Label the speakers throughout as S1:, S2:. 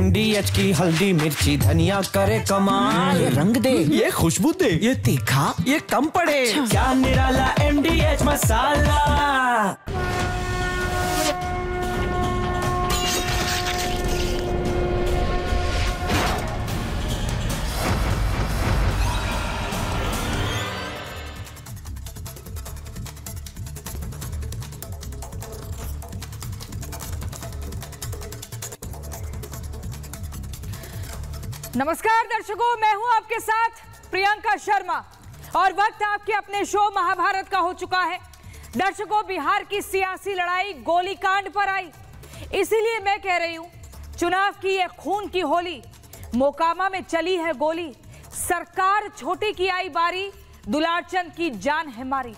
S1: MDH की हल्दी मिर्ची धनिया करे कमाल। ये रंग दे, ये खुशबू दे, ये तीखा, ये कम पड़े। क्या निराला MDH मसाला।
S2: नमस्कार दर्शकों, मैं हूं आपके साथ प्रियंका शर्मा और वक्त आपके अपने शो महाभारत का हो चुका है। दर्शकों, बिहार की सियासी लड़ाई गोलीकांड पर आई, इसीलिए मैं कह रही हूं चुनाव की ये खून की होली। मोकामा में चली है गोली, सरकार छोटी की आई बारी, दुलारचंद की जान है मारी।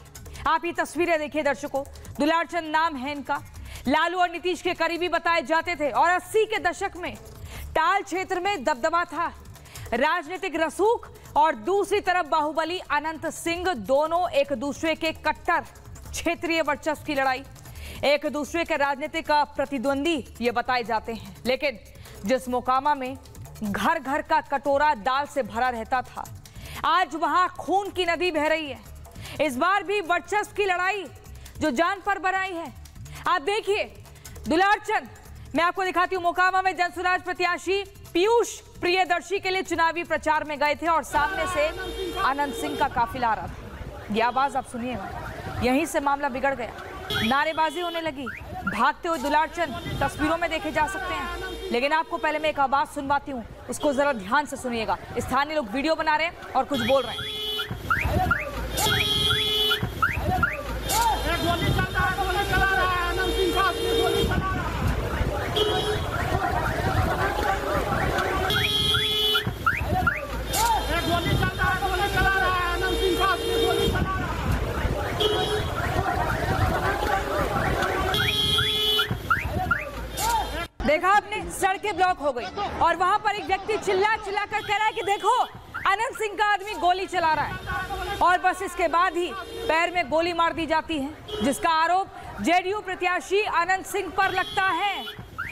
S2: आप ये तस्वीरें देखिए दर्शकों, दुलारचंद नाम है इनका। लालू और नीतीश के करीबी बताए जाते थे और 80 के दशक में टाल क्षेत्र में दबदबा था, राजनीतिक रसूख, और दूसरी तरफ बाहुबली अनंत सिंह, दोनों एक दूसरे के कट्टर। क्षेत्रीय वर्चस्व की लड़ाई, एक दूसरे के राजनीतिक प्रतिद्वंदी ये बताए जाते हैं। लेकिन जिस मोकामा में घर घर का कटोरा दाल से भरा रहता था, आज वहां खून की नदी बह रही है। इस बार भी वर्चस्व की लड़ाई जो जान पर बनाई है। आप देखिए, दुलारचंद, मैं आपको दिखाती हूं, मोकामा में जनसुराज प्रत्याशी पीयूष प्रियदर्शी के लिए चुनावी प्रचार में गए थे और सामने से अनंत सिंह का काफिला आ रहा था। ये आवाज आप सुनिएगा, यहीं से मामला बिगड़ गया, नारेबाजी होने लगी, भागते हुए दुलारचंद तस्वीरों में देखे जा सकते हैं। लेकिन आपको पहले मैं एक आवाज सुनवाती हूँ, उसको जरा ध्यान से सुनिएगा। स्थानीय लोग वीडियो बना रहे हैं और कुछ बोल रहे हैं। देखा आपने, सड़कें ब्लॉक हो गई और वहां पर एक व्यक्ति चिल्ला चिल्ला कर कह रहा है कि देखो अनंत सिंह का आदमी गोली चला रहा है, और बस इसके बाद ही पैर में गोली मार दी जाती है, जिसका आरोप जेडीयू प्रत्याशी अनंत सिंह पर लगता है।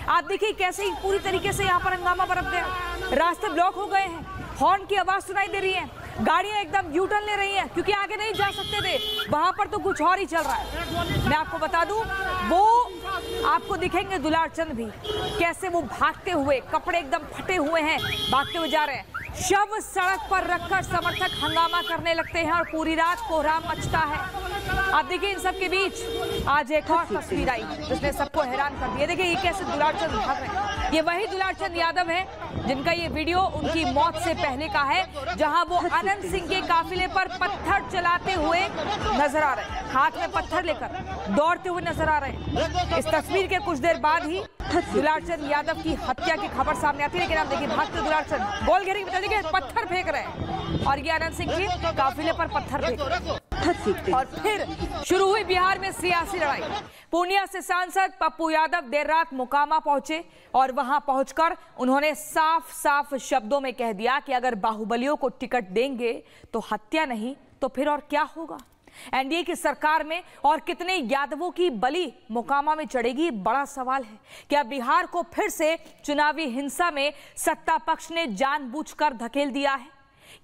S2: आप देखिए कैसे ही पूरी तरीके से यहाँ पर हंगामा बरप गया, रास्ते ब्लॉक हो गए हैं, हॉर्न की आवाज सुनाई दे रही है, गाड़ियां एकदम यू टर्न ले रही हैं क्योंकि आगे नहीं जा सकते थे, वहां पर तो कुछ और ही चल रहा है। मैं आपको बता दूं, वो आपको दिखेंगे दुलारचंद भी कैसे वो भागते हुए, कपड़े एकदम फटे हुए हैं, भागते हुए जा रहे हैं। शव सड़क पर रखकर समर्थक हंगामा करने लगते हैं और पूरी रात कोहराम मचता है। आप देखिए, इन सब के बीच आज एक और तस्वीर आई जिसने सबको हैरान कर दिया। देखिए ये कैसे दुलारचंद भाग रहे हैं। ये वही दुलारचंद यादव है जिनका ये वीडियो उनकी मौत से पहले का है, जहां वो अनंत सिंह के काफिले पर पत्थर चलाते हुए नजर आ रहे हैं, हाथ में पत्थर लेकर दौड़ते हुए नजर आ रहे हैं। इस तस्वीर के कुछ देर बाद ही दुलारचंद यादव की हत्या की खबर सामने आती है। लेकिन आप देखिए, भागते दुलारचंद गोल घेरे की देखिए पत्थर फेंक रहे हैं और ये अनंत सिंह के काफिले पर पत्थर फेंक रहे हैं। और फिर शुरू हुई बिहार में सियासी लड़ाई। पूर्णिया से सांसद पप्पू यादव देर रात मोकामा पहुंचे और वहां पहुंचकर उन्होंने साफ साफ शब्दों में कह दिया कि अगर बाहुबलियों को टिकट देंगे तो हत्या नहीं तो फिर और क्या होगा। एनडीए की सरकार में और कितने यादवों की बलि मोकामा में चढ़ेगी, बड़ा सवाल है। क्या बिहार को फिर से चुनावी हिंसा में सत्ता पक्ष ने जानबूझकर धकेल दिया है?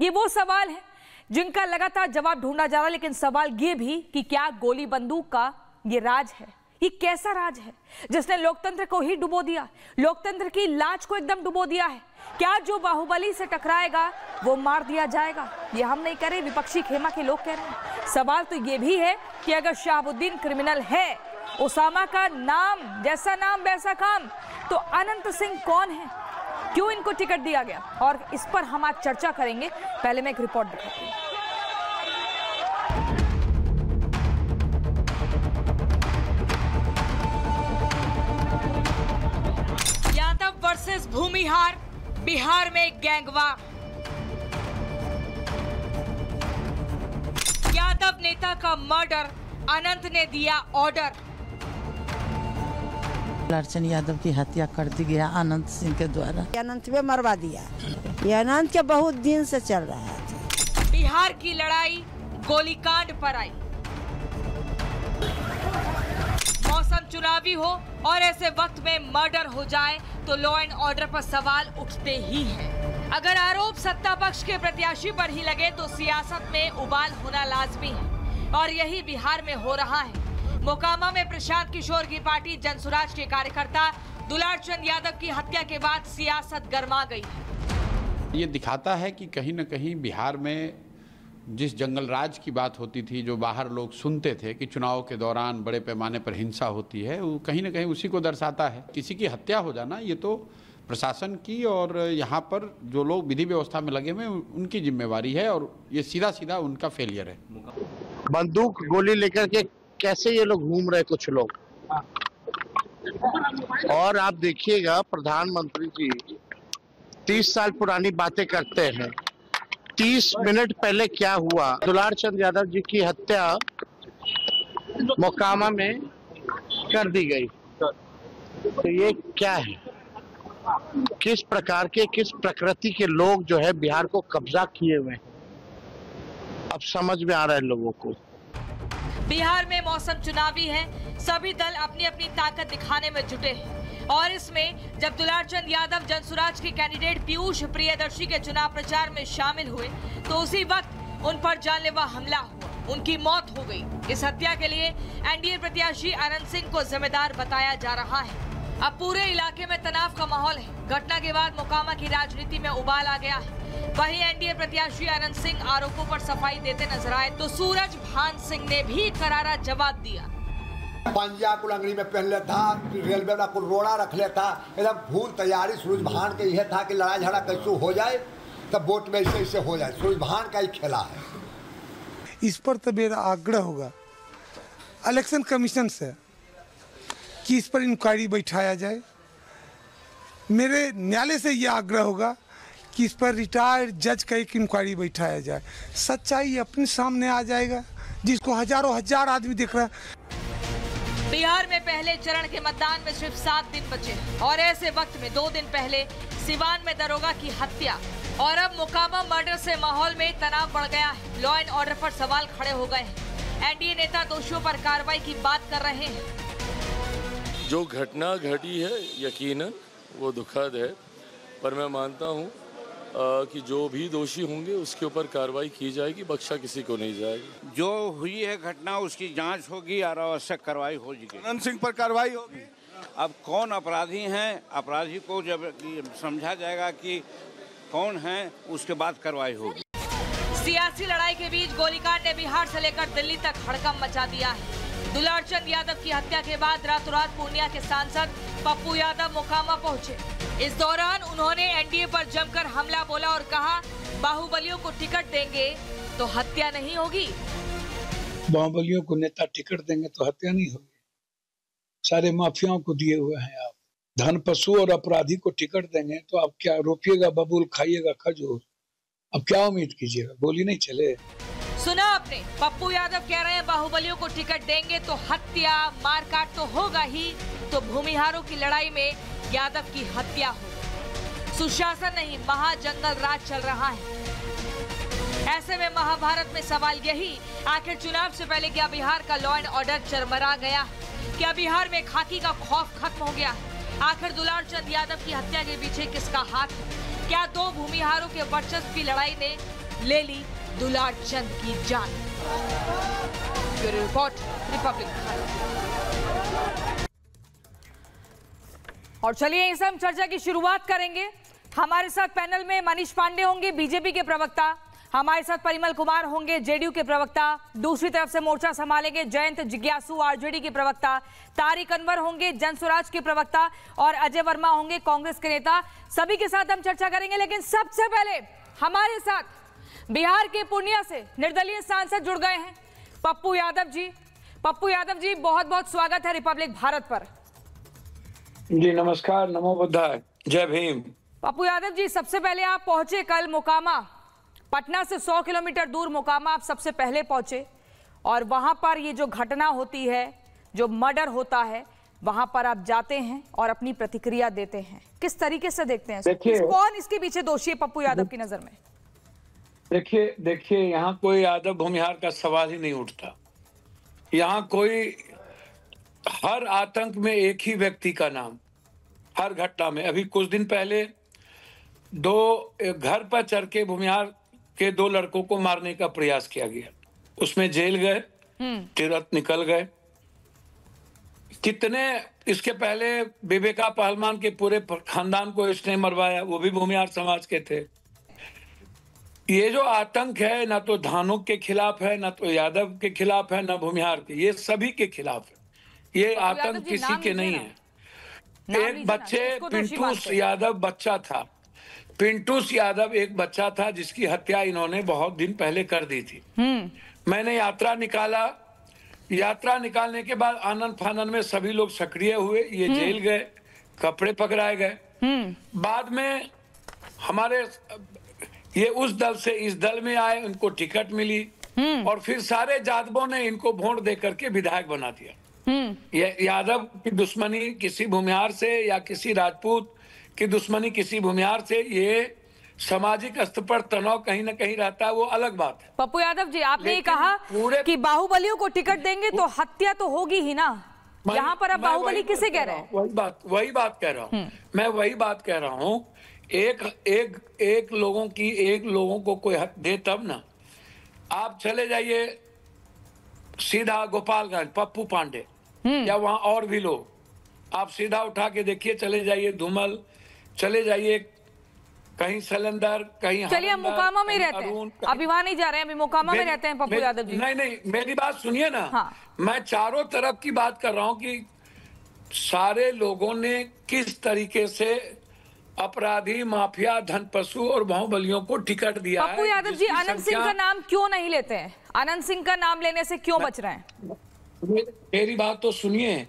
S2: ये वो सवाल है जिनका लगातार जवाब ढूंढा जा रहा है। लेकिन सवाल ये भी कि क्या गोली बंदूक का ये राज है? ये कैसा राज है जिसने लोकतंत्र को ही डुबो दिया, लोकतंत्र की लाज को एकदम डुबो दिया है? क्या जो बाहुबली से टकराएगा वो मार दिया जाएगा? ये हम नहीं कह रहे, विपक्षी खेमा के लोग कह रहे हैं। सवाल तो ये भी है कि अगर शहाबुद्दीन क्रिमिनल है, उसामा का नाम जैसा नाम वैसा काम, तो अनंत सिंह कौन है? क्यों इनको टिकट दिया गया? और इस पर हम आज चर्चा करेंगे। पहले मैं एक रिपोर्ट दिखाती हूँ। यादव वर्सेस भूमिहार, बिहार में गैंगवार। यादव नेता का मर्डर, अनंत ने दिया ऑर्डर।
S3: दुलारचंद यादव की हत्या कर दी गया अनंत सिंह के द्वारा।
S4: अनंत पे मरवा दिया। ये अनंत के बहुत दिन से चल रहा है।
S2: बिहार की लड़ाई गोलीकांड पर आई। मौसम चुनावी हो और ऐसे वक्त में मर्डर हो जाए तो लॉ एंड ऑर्डर पर सवाल उठते ही हैं। अगर आरोप सत्ता पक्ष के प्रत्याशी पर ही लगे तो सियासत में उबाल होना लाजमी है और यही बिहार में हो रहा है। मोकामा में प्रशांत किशोर की पार्टी जनसुराज के कार्यकर्ता दुलार चंद यादव की हत्या के बाद सियासत गर्मा गई है।
S5: ये दिखाता है कि कहीं न कहीं बिहार में जिस जंगल राज की बात होती थी, जो बाहर लोग सुनते थे कि चुनाव के दौरान बड़े पैमाने पर हिंसा होती है, वो कहीं न कहीं उसी को दर्शाता है। किसी की हत्या हो जाना ये तो प्रशासन की और यहाँ पर जो लोग विधि व्यवस्था में लगे हुए उनकी जिम्मेवारी है और ये सीधा सीधा उनका फेलियर है।
S6: बंदूक गोली लेकर के कैसे ये लोग घूम रहे कुछ लोग। और आप देखिएगा प्रधानमंत्री जी 30 साल पुरानी बातें करते हैं। 30 मिनट पहले क्या हुआ, दुलार चंद यादव जी की हत्या मोकामा में कर दी गई। तो ये क्या है, किस प्रकार के, किस प्रकृति के लोग जो है बिहार को कब्जा किए हुए हैं, अब समझ में आ रहा है लोगों को।
S2: बिहार में मौसम चुनावी है, सभी दल अपनी अपनी ताकत दिखाने में जुटे हैं और इसमें जब दुलार चंद यादव जनसुराज के कैंडिडेट पीयूष प्रियदर्शी के चुनाव प्रचार में शामिल हुए तो उसी वक्त उन पर जानलेवा हमला हुआ, उनकी मौत हो गई। इस हत्या के लिए एनडीए प्रत्याशी अनंत सिंह को जिम्मेदार बताया जा रहा है। अब पूरे इलाके में तनाव का माहौल है। घटना के बाद मोकामा की राजनीति में उबाल आ गया है। वहीं एनडीए प्रत्याशी अनंत सिंह आरोपों पर सफाई देते नजर आए तो सूरज भान सिंह ने भी करारा जवाब दिया।
S7: पंजा को लंगड़ी में पहन लेता, रेलवे वाला को रोड़ा रख लेता, एकदम फूल तैयारी सूरज भान के यह था कि लड़ाई झगड़ा कैसे हो जाए तब वोट में ऐसे हो जाए। सूरज भान का ही खेला है।
S8: इस पर तो मेरा आग्रह होगा इलेक्शन कमीशन से कि इस पर इंक्वायरी बैठाया जाए। मेरे न्यायालय से यह आग्रह होगा कि इस पर रिटायर्ड जज का एक इंक्वायरी बैठाया जाए। सच्चाई अपने सामने आ जाएगा, जिसको हजारों हजार आदमी देख रहा है।
S2: बिहार में पहले चरण के मतदान में सिर्फ 7 दिन बचे और ऐसे वक्त में 2 दिन पहले सिवान में दरोगा की हत्या और अब मोकामा मर्डर से माहौल में तनाव बढ़ गया है। लॉ एंड ऑर्डर पर सवाल खड़े हो गए हैं। एनडीए नेता दोषियों पर कार्रवाई की बात कर रहे हैं।
S9: जो घटना घटी है यकीनन वो दुखद है, पर मैं मानता हूँ कि जो भी दोषी होंगे उसके ऊपर कार्रवाई की जाएगी, बख्शा किसी को नहीं जाएगी।
S10: जो हुई है घटना उसकी जांच होगी और आवश्यक कार्रवाई होगी।
S11: अनंत सिंह पर कार्रवाई होगी।
S10: अब कौन अपराधी हैं, अपराधी को जब समझा जाएगा कि कौन है उसके बाद कार्रवाई होगी।
S2: सियासी लड़ाई के बीच गोलीकांड ने बिहार से लेकर दिल्ली तक हड़कंप मचा दिया है। दुलार चंद यादव की हत्या के बाद रातों रात पूर्णिया के सांसद पप्पू यादव मोकामा पहुंचे। इस दौरान उन्होंने एनडीए पर जमकर हमला बोला और कहा बाहुबलियों को टिकट देंगे तो हत्या नहीं होगी।
S11: बाहुबलियों को नेता टिकट देंगे तो हत्या नहीं होगी। सारे माफियाओं को दिए हुए हैं आप। धन पशु और अपराधी को टिकट देंगे तो आप क्या रोपिएगा बबूल, खाइएगा खजूर। अब क्या उम्मीद कीजिएगा, गोली नहीं चले।
S2: सुना आपने, पप्पू यादव कह रहे हैं बाहुबलियों को टिकट देंगे तो हत्या मारकाट तो होगा ही, तो भूमिहारों की लड़ाई में यादव की हत्या हो। सुशासन नहीं, महाजंगल राज चल रहा है। ऐसे में महाभारत में सवाल यही, आखिर चुनाव से पहले क्या बिहार का लॉ एंड ऑर्डर चरमरा गया? क्या बिहार में खाकी का खौफ खत्म हो गया? आखिर दुलार चंद यादव की हत्या के पीछे किसका हाथ है? क्या 2 भूमिहारों के वर्चस्व की लड़ाई ने ले ली दुलार चंद की जान? Bureau report, Republic. और चलिए इस हम चर्चा की शुरुआत करेंगे। हमारे साथ पैनल में मनीष पांडे होंगे, बीजेपी के प्रवक्ता। हमारे साथ परिमल कुमार होंगे, जेडीयू के प्रवक्ता। दूसरी तरफ से मोर्चा संभालेंगे जयंत जिज्ञासु, आरजेडी के प्रवक्ता। तारिक अनवर होंगे, जनसुराज के प्रवक्ता। और अजय वर्मा होंगे, कांग्रेस के नेता। सभी के साथ हम चर्चा करेंगे, लेकिन सबसे पहले हमारे साथ बिहार के पूर्णिया से निर्दलीय सांसद जुड़ गए हैं, पप्पू यादव जी। पप्पू यादव जी, बहुत बहुत स्वागत है रिपब्लिक भारत पर।
S11: जी नमस्कार, नमो बुद्धाय, जय भीम।
S2: पप्पू यादव जी, सबसे पहले आप पहुंचे कल मोकामा, पटना से 100 किलोमीटर दूर मोकामा आप सबसे पहले पहुंचे और वहां पर ये जो घटना होती है, जो मर्डर होता है, वहां पर आप जाते हैं और अपनी प्रतिक्रिया देते हैं। किस तरीके से देखते हैं? कौन इसके पीछे दोषी है पप्पू यादव की नजर में?
S11: देखिए यहाँ कोई यादव भूमिहार का सवाल ही नहीं उठता। यहाँ कोई हर आतंक में एक ही व्यक्ति का नाम, हर घटना में। अभी कुछ दिन पहले घर पर चढ़ के भूमिहार के 2 लड़कों को मारने का प्रयास किया गया, उसमें जेल गए, तुरंत निकल गए। कितने इसके पहले विवेका पहलवान के पूरे खानदान को इसने मरवाया, वो भी भूमिहार समाज के थे। ये जो आतंक है ना तो धानों के खिलाफ है, ना तो यादव के खिलाफ है, ना भूमिहार के, ये सभी के खिलाफ है। ये आतंक किसी के नहीं है। एक बच्चे पिंटूस यादव बच्चा था, पिंटूस यादव एक बच्चा था जिसकी हत्या इन्होंने बहुत दिन पहले कर दी थी। मैंने यात्रा निकाला, यात्रा निकालने के बाद आनंद फानन में सभी लोग सक्रिय हुए, ये जेल गए, कपड़े पकड़ाए गए। बाद में हमारे ये उस दल से इस दल में आए, उनको टिकट मिली और फिर सारे यादवों ने इनको वोट दे करके विधायक बना दिया। ये यादव की दुश्मनी किसी भूमिहार से या किसी राजपूत की दुश्मनी किसी भूमिहार से, ये सामाजिक स्तर पर तनाव कहीं ना कहीं रहता है, वो अलग बात है।
S2: पप्पू यादव जी, आपने ये कहा कि बाहुबलियों को टिकट देंगे तो हत्या तो होगी ही ना, यहाँ पर आप बाहुबली किसे कह रहे हैं?
S11: वही बात कह रहा हूँ मैं, वही बात कह रहा हूँ। एक लोगों को कोई हक दे तब ना। आप चले जाइए सीधा गोपालगंज, पप्पू पांडे या वहां और भी लोग, आप सीधा उठा के देखिए, चले जाइए धूमल, चले जाइए कहीं सलंदर, कहीं
S2: चलिए हम मोकामा में रहते हैं, अभी वहां नहीं जा रहे हैं, अभी मोकामा में रहते हैं पप्पू यादव जी।
S11: नहीं, मेरी बात सुनिए ना। हाँ। मैं चारों तरफ की बात कर रहा हूं कि सारे लोगों ने किस तरीके से अपराधी, माफिया, धनपशु और बाहुबलियों को टिकट दिया है।
S2: पप्पू यादव जी, आनंद सिंह का नाम क्यों नहीं लेते हैं? आनंद सिंह का नाम लेने से क्यों बच रहे हैं?
S11: मेरी बात तो सुनिए,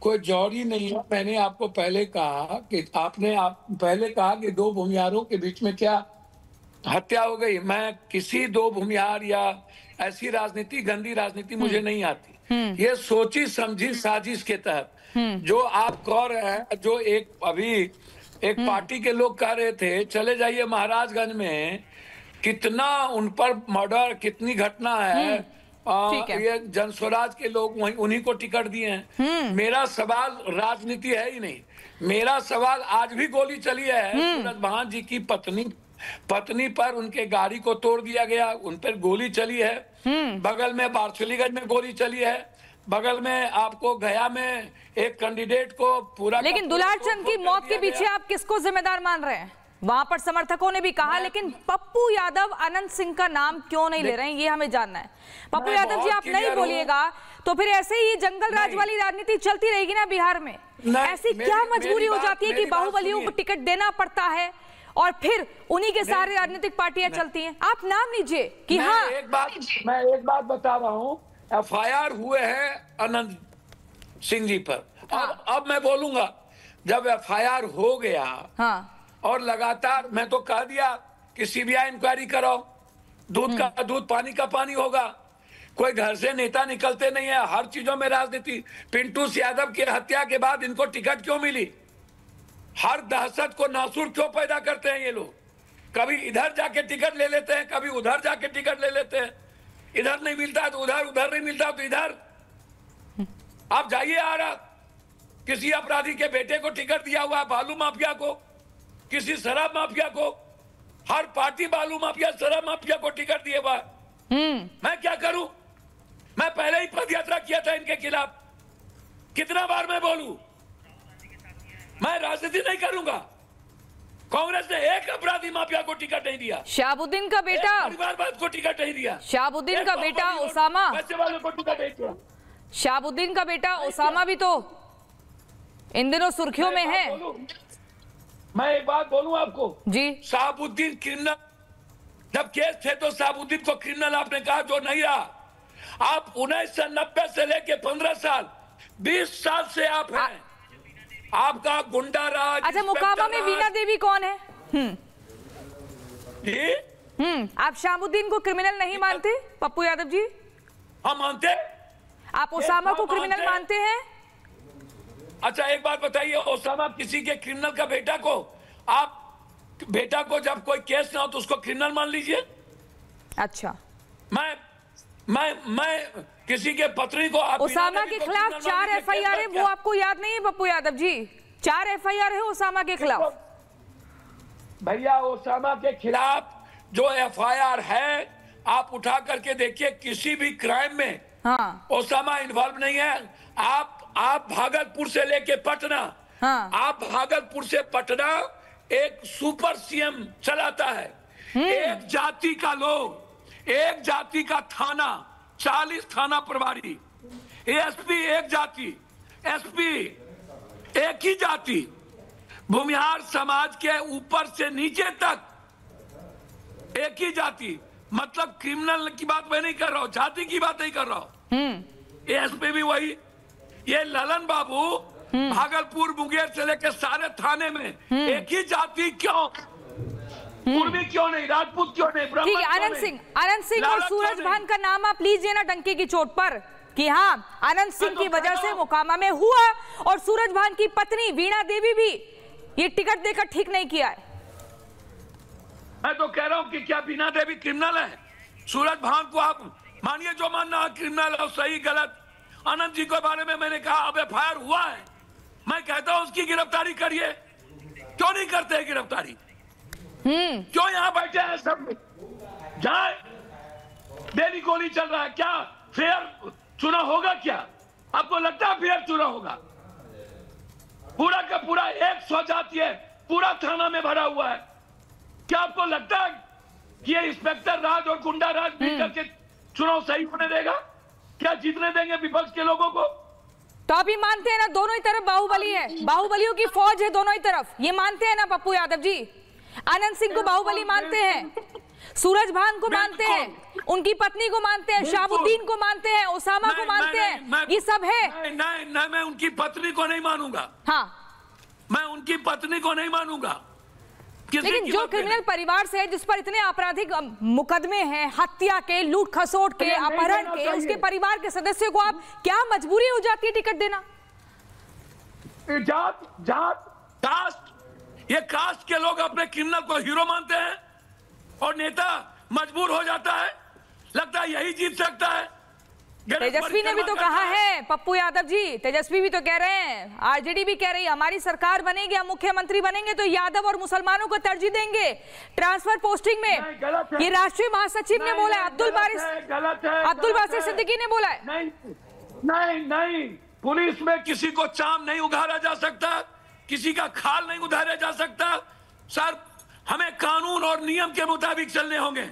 S11: कोई जौहरी नहीं है। मैंने आपको पहले कहा कि पहले कहा कि 2 भूमिहारों के बीच में क्या हत्या हो गई। मैं किसी 2 भूमिहार या ऐसी राजनीति, गंदी राजनीति मुझे नहीं आती। ये सोची समझी साजिश के तहत जो आप कह रहे हैं, जो अभी एक पार्टी के लोग कह रहे थे, चले जाइए महाराजगंज में कितना उन पर मर्डर, कितनी घटना है, ये जनस्वराज के लोग उन्हीं को टिकट दिए हैं। मेरा सवाल राजनीति है ही नहीं, मेरा सवाल आज भी गोली चली है सूरज भान जी की पत्नी पर, उनके गाड़ी को तोड़ दिया गया, उन पर गोली चली है। बगल में बारसुलीगंज में गोली चली है, बगल में आपको गया में एक कैंडिडेट को पूरा।
S2: लेकिन दुलार चंद की मौत के पीछे आप किसको जिम्मेदार मान रहे हैं? वहां पर समर्थकों ने भी कहा, लेकिन पप्पू यादव आनंद सिंह का नाम क्यों नहीं ले रहे हैं, ये हमें जानना है। पप्पू यादव जी, आप नहीं बोलिएगा तो फिर ऐसे ही जंगल राज वाली राजनीति चलती रहेगी ना बिहार में। ऐसी क्या मजबूरी हो जाती है कि बाहुबलियों को टिकट देना पड़ता है और फिर उन्हीं के सारे राजनीतिक पार्टियां चलती हैं? आप नाम लीजिए कि हाँ।
S11: मैं एक बात बता रहा हूँ, FIR हुए हैं आनंद सिंह जी पर। अब मैं बोलूंगा, जब FIR हो गया और लगातार मैं तो कह दिया कि CBI इंक्वायरी कराओ, दूध का दूध, पानी का पानी होगा। कोई घर से नेता निकलते नहीं है, हर चीजों में राजनीति। पिंटू यादव की हत्या के बाद इनको टिकट क्यों मिली? हर दहशत को नासूर क्यों पैदा करते हैं ये लोग? कभी इधर जाके टिकट ले लेते हैं, कभी उधर जाके टिकट ले लेते हैं। इधर नहीं मिलता है तो उधर, उधर नहीं मिलता तो इधर। आप जाइए आरा, किसी अपराधी के बेटे को टिकट दिया हुआ है, बालू माफिया को, किसी शराब माफिया को। हर पार्टी बालू माफिया, शराब माफिया को टिकट दिए हुआ है। मैं क्या करूं? मैं पहले ही पद यात्रा किया था इनके खिलाफ, कितना बार मैं बोलूं? मैं राजनीति नहीं करूंगा। कांग्रेस ने एक अपराधी माफिया को टिकट नहीं दिया।
S2: शहाबुद्दीन का बेटा,
S11: परिवारवाद को टिकट नहीं दिया।
S2: शहाबुद्दीन का बेटा ओसामा,
S11: पैसे वालों को टिकट नहीं दिया।
S2: शहाबुद्दीन का बेटा ओसामा भी तो इन दिनों सुर्खियों में है।
S11: मैं एक बात बोलूं आपको
S2: जी,
S11: शहाबुद्दीन क्रिमिनल, जब केस थे तो शहाबुद्दीन को क्रिमिनल आपने कहा, जो नहीं रहा। आप 1990 से लेके 15 साल, 20 साल से आप हैं। आपका गुंडा राज।
S2: अच्छा, मोकामा में वीणा देवी कौन है? आप शहाबुद्दीन को क्रिमिनल नहीं मानते पप्पू यादव जी?
S11: हम मानते।
S2: आप ओसामा को क्रिमिनल मानते हैं?
S11: अच्छा, एक बात बताइए, ओसामा किसी के क्रिमिनल का बेटा को, आप बेटा को जब कोई केस ना हो तो उसको क्रिमिनल मान लीजिए।
S2: अच्छा,
S12: किसी के पत्नी को आप
S2: ओसामा के खिलाफ 4 FIR है, वो आपको याद नहीं है पप्पू यादव जी? 4 FIR है ओसामा के खिलाफ।
S12: भैया ओसामा के खिलाफ जो FIR है आप उठा करके देखिए, किसी भी क्राइम में
S2: हाँ।
S12: ओसामा इन्वॉल्व नहीं है। आप भागलपुर से लेके पटना,
S2: हाँ।
S12: आप भागलपुर से पटना एक सुपर सीएम चलाता है। एक जाति का लोग, एक जाति का थाना, 40 थाना प्रभारी, एसपी एक जाति, एसपी एक ही जाति, भूमिहार समाज के ऊपर से नीचे तक एक ही जाति। मतलब क्रिमिनल की बात मैं नहीं कर रहा हूं, जाति की बात नहीं कर रहा हूं। एसपी भी वही। ये ललन बाबू भागलपुर मुंगेर से लेकर सारे थाने में एक ही जाति क्यों? पूर्वी क्यों नहीं, राजपूत क्यों नहीं, ब्राह्मण क्यों नहीं?
S2: आनंद सिंह और सूरज भान का नाम आप लीजिए ना डंके की चोट पर कि हाँ आनंद सिंह की वजह से मोकामा में हुआ, और सूरज भान की पत्नी वीणा देवी भी ये टिकट देकर ठीक नहीं किया है।
S12: मैं तो कह रहा हूं कि क्या वीणा देवी क्रिमिनल है? सूरज भान को आप मानिए जो मानना है क्रिमिनल है, सही गलत। आनंद जी के बारे में मैंने कहा अब FIR हुआ है, मैं कहता हूं उसकी गिरफ्तारी करिए। क्यों नहीं करते गिरफ्तारी? क्यों यहाँ बैठे हैं सब? जाए डेली गोली चल रहा है, क्या फेयर चुनाव होगा? क्या आपको लगता है फेयर चुनाव होगा? पूरा का पूरा 100 जाति है, पूरा थाना में भरा हुआ है। क्या आपको लगता है कि ये इंस्पेक्टर राज और गुंडा राज मिलकर के चुनाव सही होने देगा? क्या जीतने देंगे विपक्ष के लोगों को?
S2: तो आप ये मानते हैं ना दोनों ही तरफ बाहुबली है, बाहुबलियों की फौज है दोनों ही तरफ, ये मानते हैं ना पप्पू यादव जी? आनंद सिंह को बाहुबली मानते हैं, सूरज भान को मानते हैं, उनकी पत्नी को मानते हैं, शाहबुद्दीन को मानते हैं, ओसामा को मानते हैं, ये सब है।
S12: नहीं, मैं उनकी पत्नी को नहीं मानूंगा।
S2: हाँ,
S12: मैं उनकी पत्नी को नहीं मानूंगा।
S2: लेकिन जो क्रिमिनल परिवार से है, जिस पर इतने आपराधिक मुकदमे हैं, हत्या के, लूट खसोट के, अपहरण के, उसके परिवार के सदस्यों को आप क्या मजबूरी हो जाती है टिकट देना?
S12: जात कास्ट, ये कास्ट के लोग अपने क्रिमिनल को हीरो मानते हैं और नेता मजबूर हो जाता है, लगता है यही जीत सकता है।
S2: तेजस्वी ने भी तो कहा है पप्पू यादव जी, तेजस्वी भी तो कह रहे हैं, आरजेडी भी कह रही है हमारी सरकार बनेगी, हम मुख्यमंत्री बनेंगे तो यादव और मुसलमानों को तरजीह देंगे ट्रांसफर पोस्टिंग में। ये राष्ट्रीय महासचिव ने बोला है, अब्दुल बासिर सिद्दीकी ने बोला है।
S12: नहीं, पुलिस में किसी को चाम नहीं उघाड़ा जा सकता, किसी का खाल नहीं उधारा जा सकता। सर हमें कानून और नियम के मुताबिक चलने होंगे,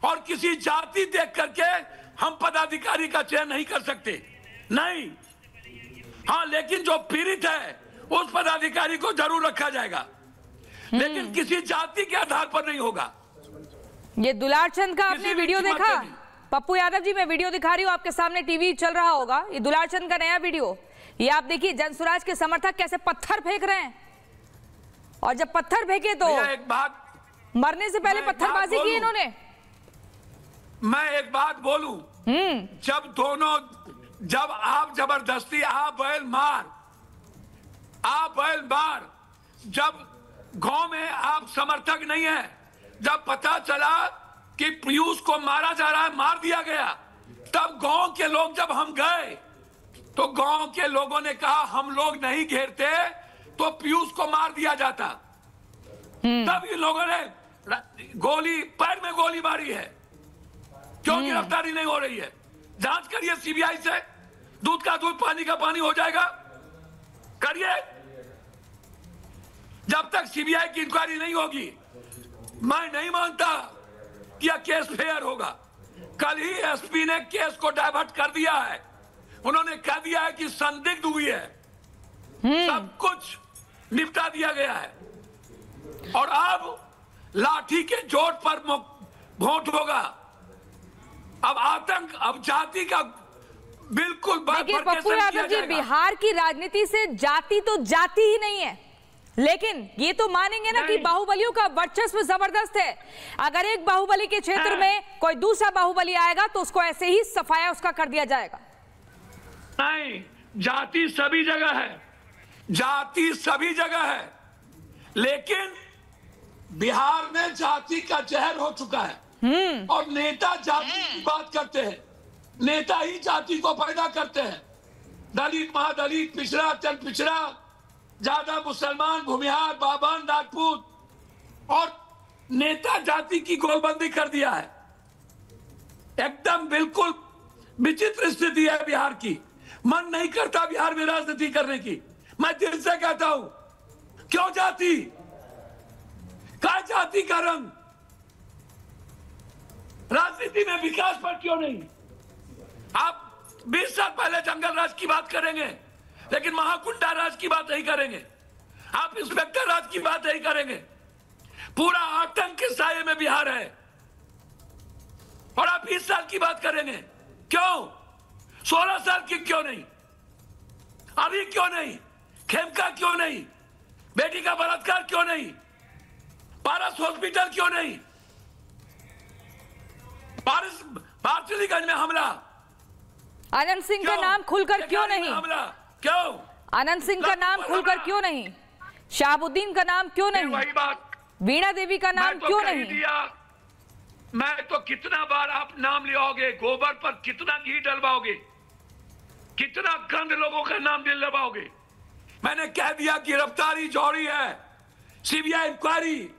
S12: और किसी जाति देख करके हम पदाधिकारी का चयन नहीं कर सकते। नहीं, हाँ, लेकिन जो पीड़ित है उस पदाधिकारी को जरूर रखा जाएगा, लेकिन किसी जाति के आधार पर नहीं होगा।
S2: ये दुलार चंद का आपने वीडियो देखा पप्पू यादव जी? मैं वीडियो दिखा रही हूँ आपके सामने, टीवी चल रहा होगा, ये दुलार चंद का नया वीडियो। ये आप देखिए जनसुराज के समर्थक कैसे पत्थर फेंक रहे हैं, और जब पत्थर फेंके तो
S12: एक बात,
S2: मरने से पहले पत्थरबाजी की इन्होंने।
S12: मैं एक बात बोलूं, जब आप जबरदस्ती आ बैल मार, जब गांव में आप समर्थक नहीं है, जब पता चला कि पीयूष को मारा जा रहा है, मार दिया गया, तब गांव के लोग, जब हम गए तो गांव के लोगों ने कहा हम लोग नहीं घेरते तो पीयूष को मार दिया जाता। तब इन लोगों ने गोली, पैर में गोली मारी है। क्यों गिरफ्तारी नहीं हो रही है? जांच करिए सीबीआई से, दूध का दूध पानी का पानी हो जाएगा, करिए। जब तक सीबीआई की इंक्वायरी नहीं होगी मैं नहीं मानता कि यह केस फेयर होगा। कल ही एसपी ने केस को डाइवर्ट कर दिया है, उन्होंने कह दिया है कि संदिग्ध हुई है, सब कुछ निपटा दिया गया है, और अब लाठी के जोर पर वोट होगा। अब आतंक, अब जाति का बिल्कुल
S2: देखिए पप्पू यादव जी, बिहार की राजनीति से जाति तो जाति ही नहीं है, लेकिन ये तो मानेंगे ना कि बाहुबलियों का वर्चस्व जबरदस्त है। अगर एक बाहुबली के क्षेत्र में कोई दूसरा बाहुबली आएगा तो उसको ऐसे ही सफाया उसका कर दिया जाएगा।
S12: नहीं, जाति सभी जगह है, जाति सभी जगह है, लेकिन बिहार में जाति का जहर हो चुका है, और नेता जाति की बात करते हैं। नेता ही जाति को पैदा करते हैं। दलित, महादलित, पिछड़ा, अत्यंत पिछड़ा, ज्यादा मुसलमान, भूमिहार, बाबान, राजपूत, और नेता जाति की गोलबंदी कर दिया है। एकदम बिल्कुल विचित्र स्थिति है बिहार की। मन नहीं करता बिहार में राजनीति करने की। मैं दिल से कहता हूं, क्यों जाति? क्या जाति का रंग? राजनीति में विकास पर क्यों नहीं? आप 20 साल पहले जंगल राज की बात करेंगे, लेकिन महाकुंडा राज की बात नहीं करेंगे। आप इंस्पेक्टर राज की बात नहीं करेंगे। पूरा आतंक के साये में बिहार है, और आप 20 साल की बात करेंगे। क्यों? 16 साल की क्यों नहीं? अभी क्यों नहीं? खेमका क्यों नहीं? बेटी का बलात्कार क्यों नहीं? पारस हॉस्पिटल क्यों नहीं? बारसिलीगंज में हमला,
S2: अनंत सिंह का नाम खुलकर क्यों नहीं?
S12: हमला क्यों?
S2: अनंत सिंह का नाम खुलकर क्यों नहीं? शहाबुद्दीन का नाम क्यों नहीं?
S12: वही बात,
S2: वीणा देवी का नाम क्यों नहीं?
S12: दिया। मैं तो कितना बार आप नाम लियाओगे, गोबर पर कितना घी डलवाओगे, कितना गंद लोगों का नाम दिलवाओगे। मैंने कह दिया कि गिरफ्तारी जारी है, सीबीआई इंक्वायरी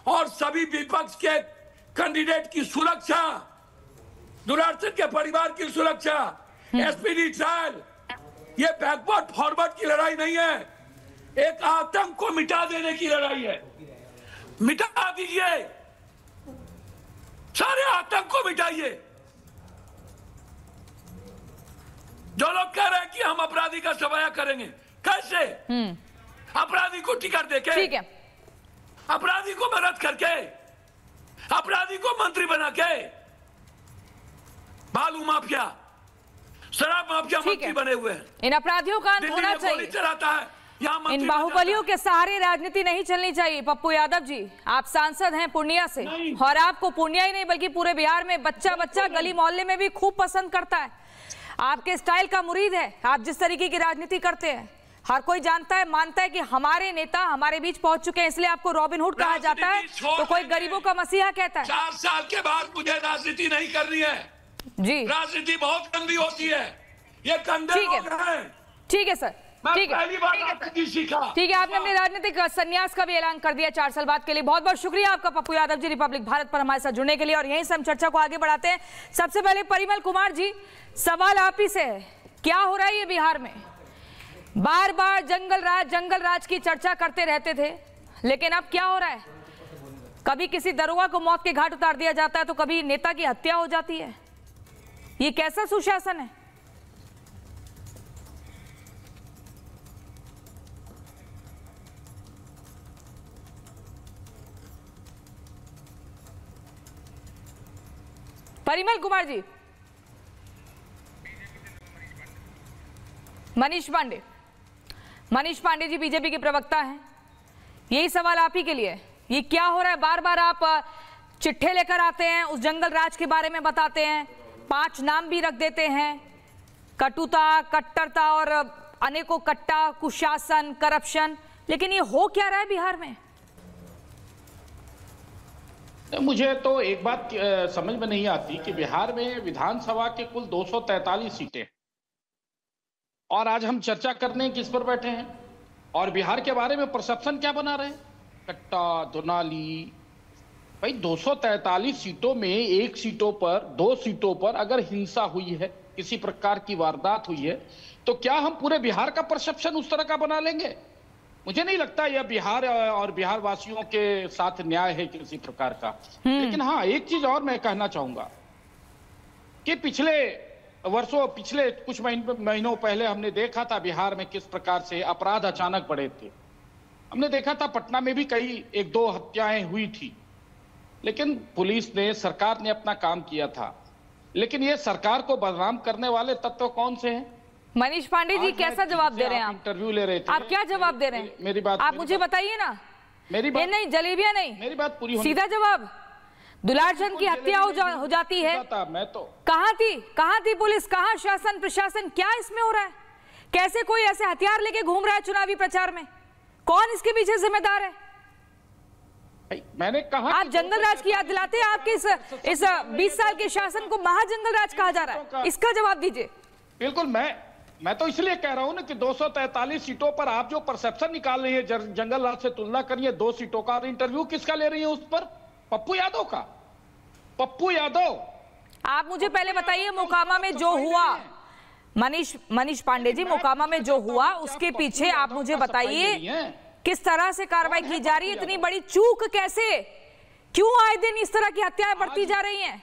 S12: और सभी विपक्ष के कैंडिडेट की सुरक्षा, दुरार्चन के परिवार की सुरक्षा, एसपीडी ट्रायल। ये बैकवर्ड फॉरवर्ड की लड़ाई नहीं है, एक आतंक को मिटा देने की लड़ाई है। मिटा दीजिए, सारे आतंक को मिटाइए। जो लोग कह रहे हैं कि हम अपराधी का सफाया करेंगे, कैसे? अपराधी को टिकट देके,
S2: ठीक है,
S12: अपराधी को मदद करके, अपराधी को मंत्री बना के, बालू माफिया, शराब माफिया मंत्री बने हुए हैं।
S2: इन अपराधियों का अंत होना चाहिए।
S12: चलाता है,
S2: इन बाहुबलियों के सहारे राजनीति नहीं चलनी चाहिए। पप्पू यादव जी, आप सांसद हैं पूर्णिया से, और आपको पूर्णिया ही नहीं बल्कि पूरे बिहार में बच्चा बच्चा गली मोहल्ले में भी खूब पसंद करता है। आपके स्टाइल का मुरीद है। आप जिस तरीके की राजनीति करते हैं, हर कोई जानता है, मानता है कि हमारे नेता हमारे बीच पहुंच चुके हैं, इसलिए आपको रॉबिन हुड कहा जाता है, तो कोई गरीबों का मसीहा कहता है।
S12: 4 साल के बाद मुझे राजनीति नहीं करनी है
S2: जी।
S12: राजनीति बहुत गंदी होती है, ये गंदे लोग हैं।
S2: ठीक है सर, ठीक है, ठीक है। आपने अपने राजनीतिक संन्यास का भी ऐलान कर दिया 4 साल बाद के लिए। बहुत बहुत शुक्रिया आपका पप्पू यादव जी, रिपब्लिक भारत पर हमारे साथ जुड़ने के लिए। और यहीं से हम चर्चा को आगे बढ़ाते हैं। सबसे पहले परिमल कुमार जी, सवाल आप ही से है, क्या हो रहा है ये बिहार में? बार बार जंगल राज की चर्चा करते रहते थे, लेकिन अब क्या हो रहा है? कभी किसी दरोगा को मौत के घाट उतार दिया जाता है, तो कभी नेता की हत्या हो जाती है। ये कैसा सुशासन है? परिमल कुमार जी, मनीष पांडे जी बीजेपी के प्रवक्ता हैं, यही सवाल आप ही के लिए। ये क्या हो रहा है? बार बार आप चिट्ठे लेकर आते हैं, उस जंगल राज के बारे में बताते हैं, 5 नाम भी रख देते हैं, कटुता, कट्टरता और अनेकों कट्टा, कुशासन, करप्शन, लेकिन ये हो क्या रहा है बिहार में?
S13: मुझे तो एक बात समझ में नहीं आती कि बिहार में विधानसभा के कुल 243 सीटें, और आज हम चर्चा करने किस पर बैठे हैं, और बिहार के बारे में परसेप्शन क्या बना रहे हैं? कट्टा, दुनाली। भाई 243 सीटों में 1 सीटों पर, 2 सीटों पर अगर हिंसा हुई है, किसी प्रकार की वारदात हुई है, तो क्या हम पूरे बिहार का परसेप्शन उस तरह का बना लेंगे? मुझे नहीं लगता यह बिहार और बिहार वासियों के साथ न्याय है किसी प्रकार का। लेकिन हाँ, एक चीज और मैं कहना चाहूंगा कि पिछले कुछ महीनों पहले हमने देखा था बिहार में किस प्रकार से अपराध अचानक बढ़े थे। हमने देखा था पटना में भी कई 1-2 हत्याएं हुई थी, लेकिन पुलिस ने, सरकार ने अपना काम किया था। लेकिन ये सरकार को बदनाम करने वाले तत्व कौन से हैं?
S2: मनीष पांडे जी, कैसा जवाब दे रहे हैं आप?
S13: इंटरव्यू ले रहे थे,
S2: आप क्या जवाब दे रहे हैं?
S13: मेरी बात
S2: आप मुझे बताइए ना।
S13: मेरी बात
S2: नहीं, जलेबियां नहीं,
S13: मेरी बात पूरी
S2: सीधा जवाब। दुलारचंद की हत्या हो जाती है,
S13: मैं तो
S2: कहाँ थी पुलिस, कहाँ शासन प्रशासन, क्या इसमें हो रहा है? कैसे कोई ऐसे हथियार लेके घूम रहा है चुनावी प्रचार में? कौन इसके पीछे जिम्मेदार है?
S13: मैंने कहा
S2: आप जंगल राज की याद दिलाते हैं। आपके इस 20 साल के शासन को महाजंगल राज कहा जा रहा है, इसका जवाब दीजिए।
S13: बिल्कुल, मैं तो इसलिए कह रहा हूं ना कि 243 सीटों पर आप जो परसेप्शन निकाल रही है जंगल राज से तुलना करिए 2 सीटों का। इंटरव्यू किसका ले रही है उस पर? पप्पू यादव का। पप्पू यादव,
S2: आप मुझे पहले बताइए मोकामा में जो हुआ, मनीष पांडे जी, मोकामा में जो हुआ उसके पीछे आप मुझे बताइए किस तरह से कार्रवाई की जा रही है? इतनी बड़ी चूक कैसे, क्यों आए दिन इस तरह की हत्याएं बढ़ती जा रही हैं?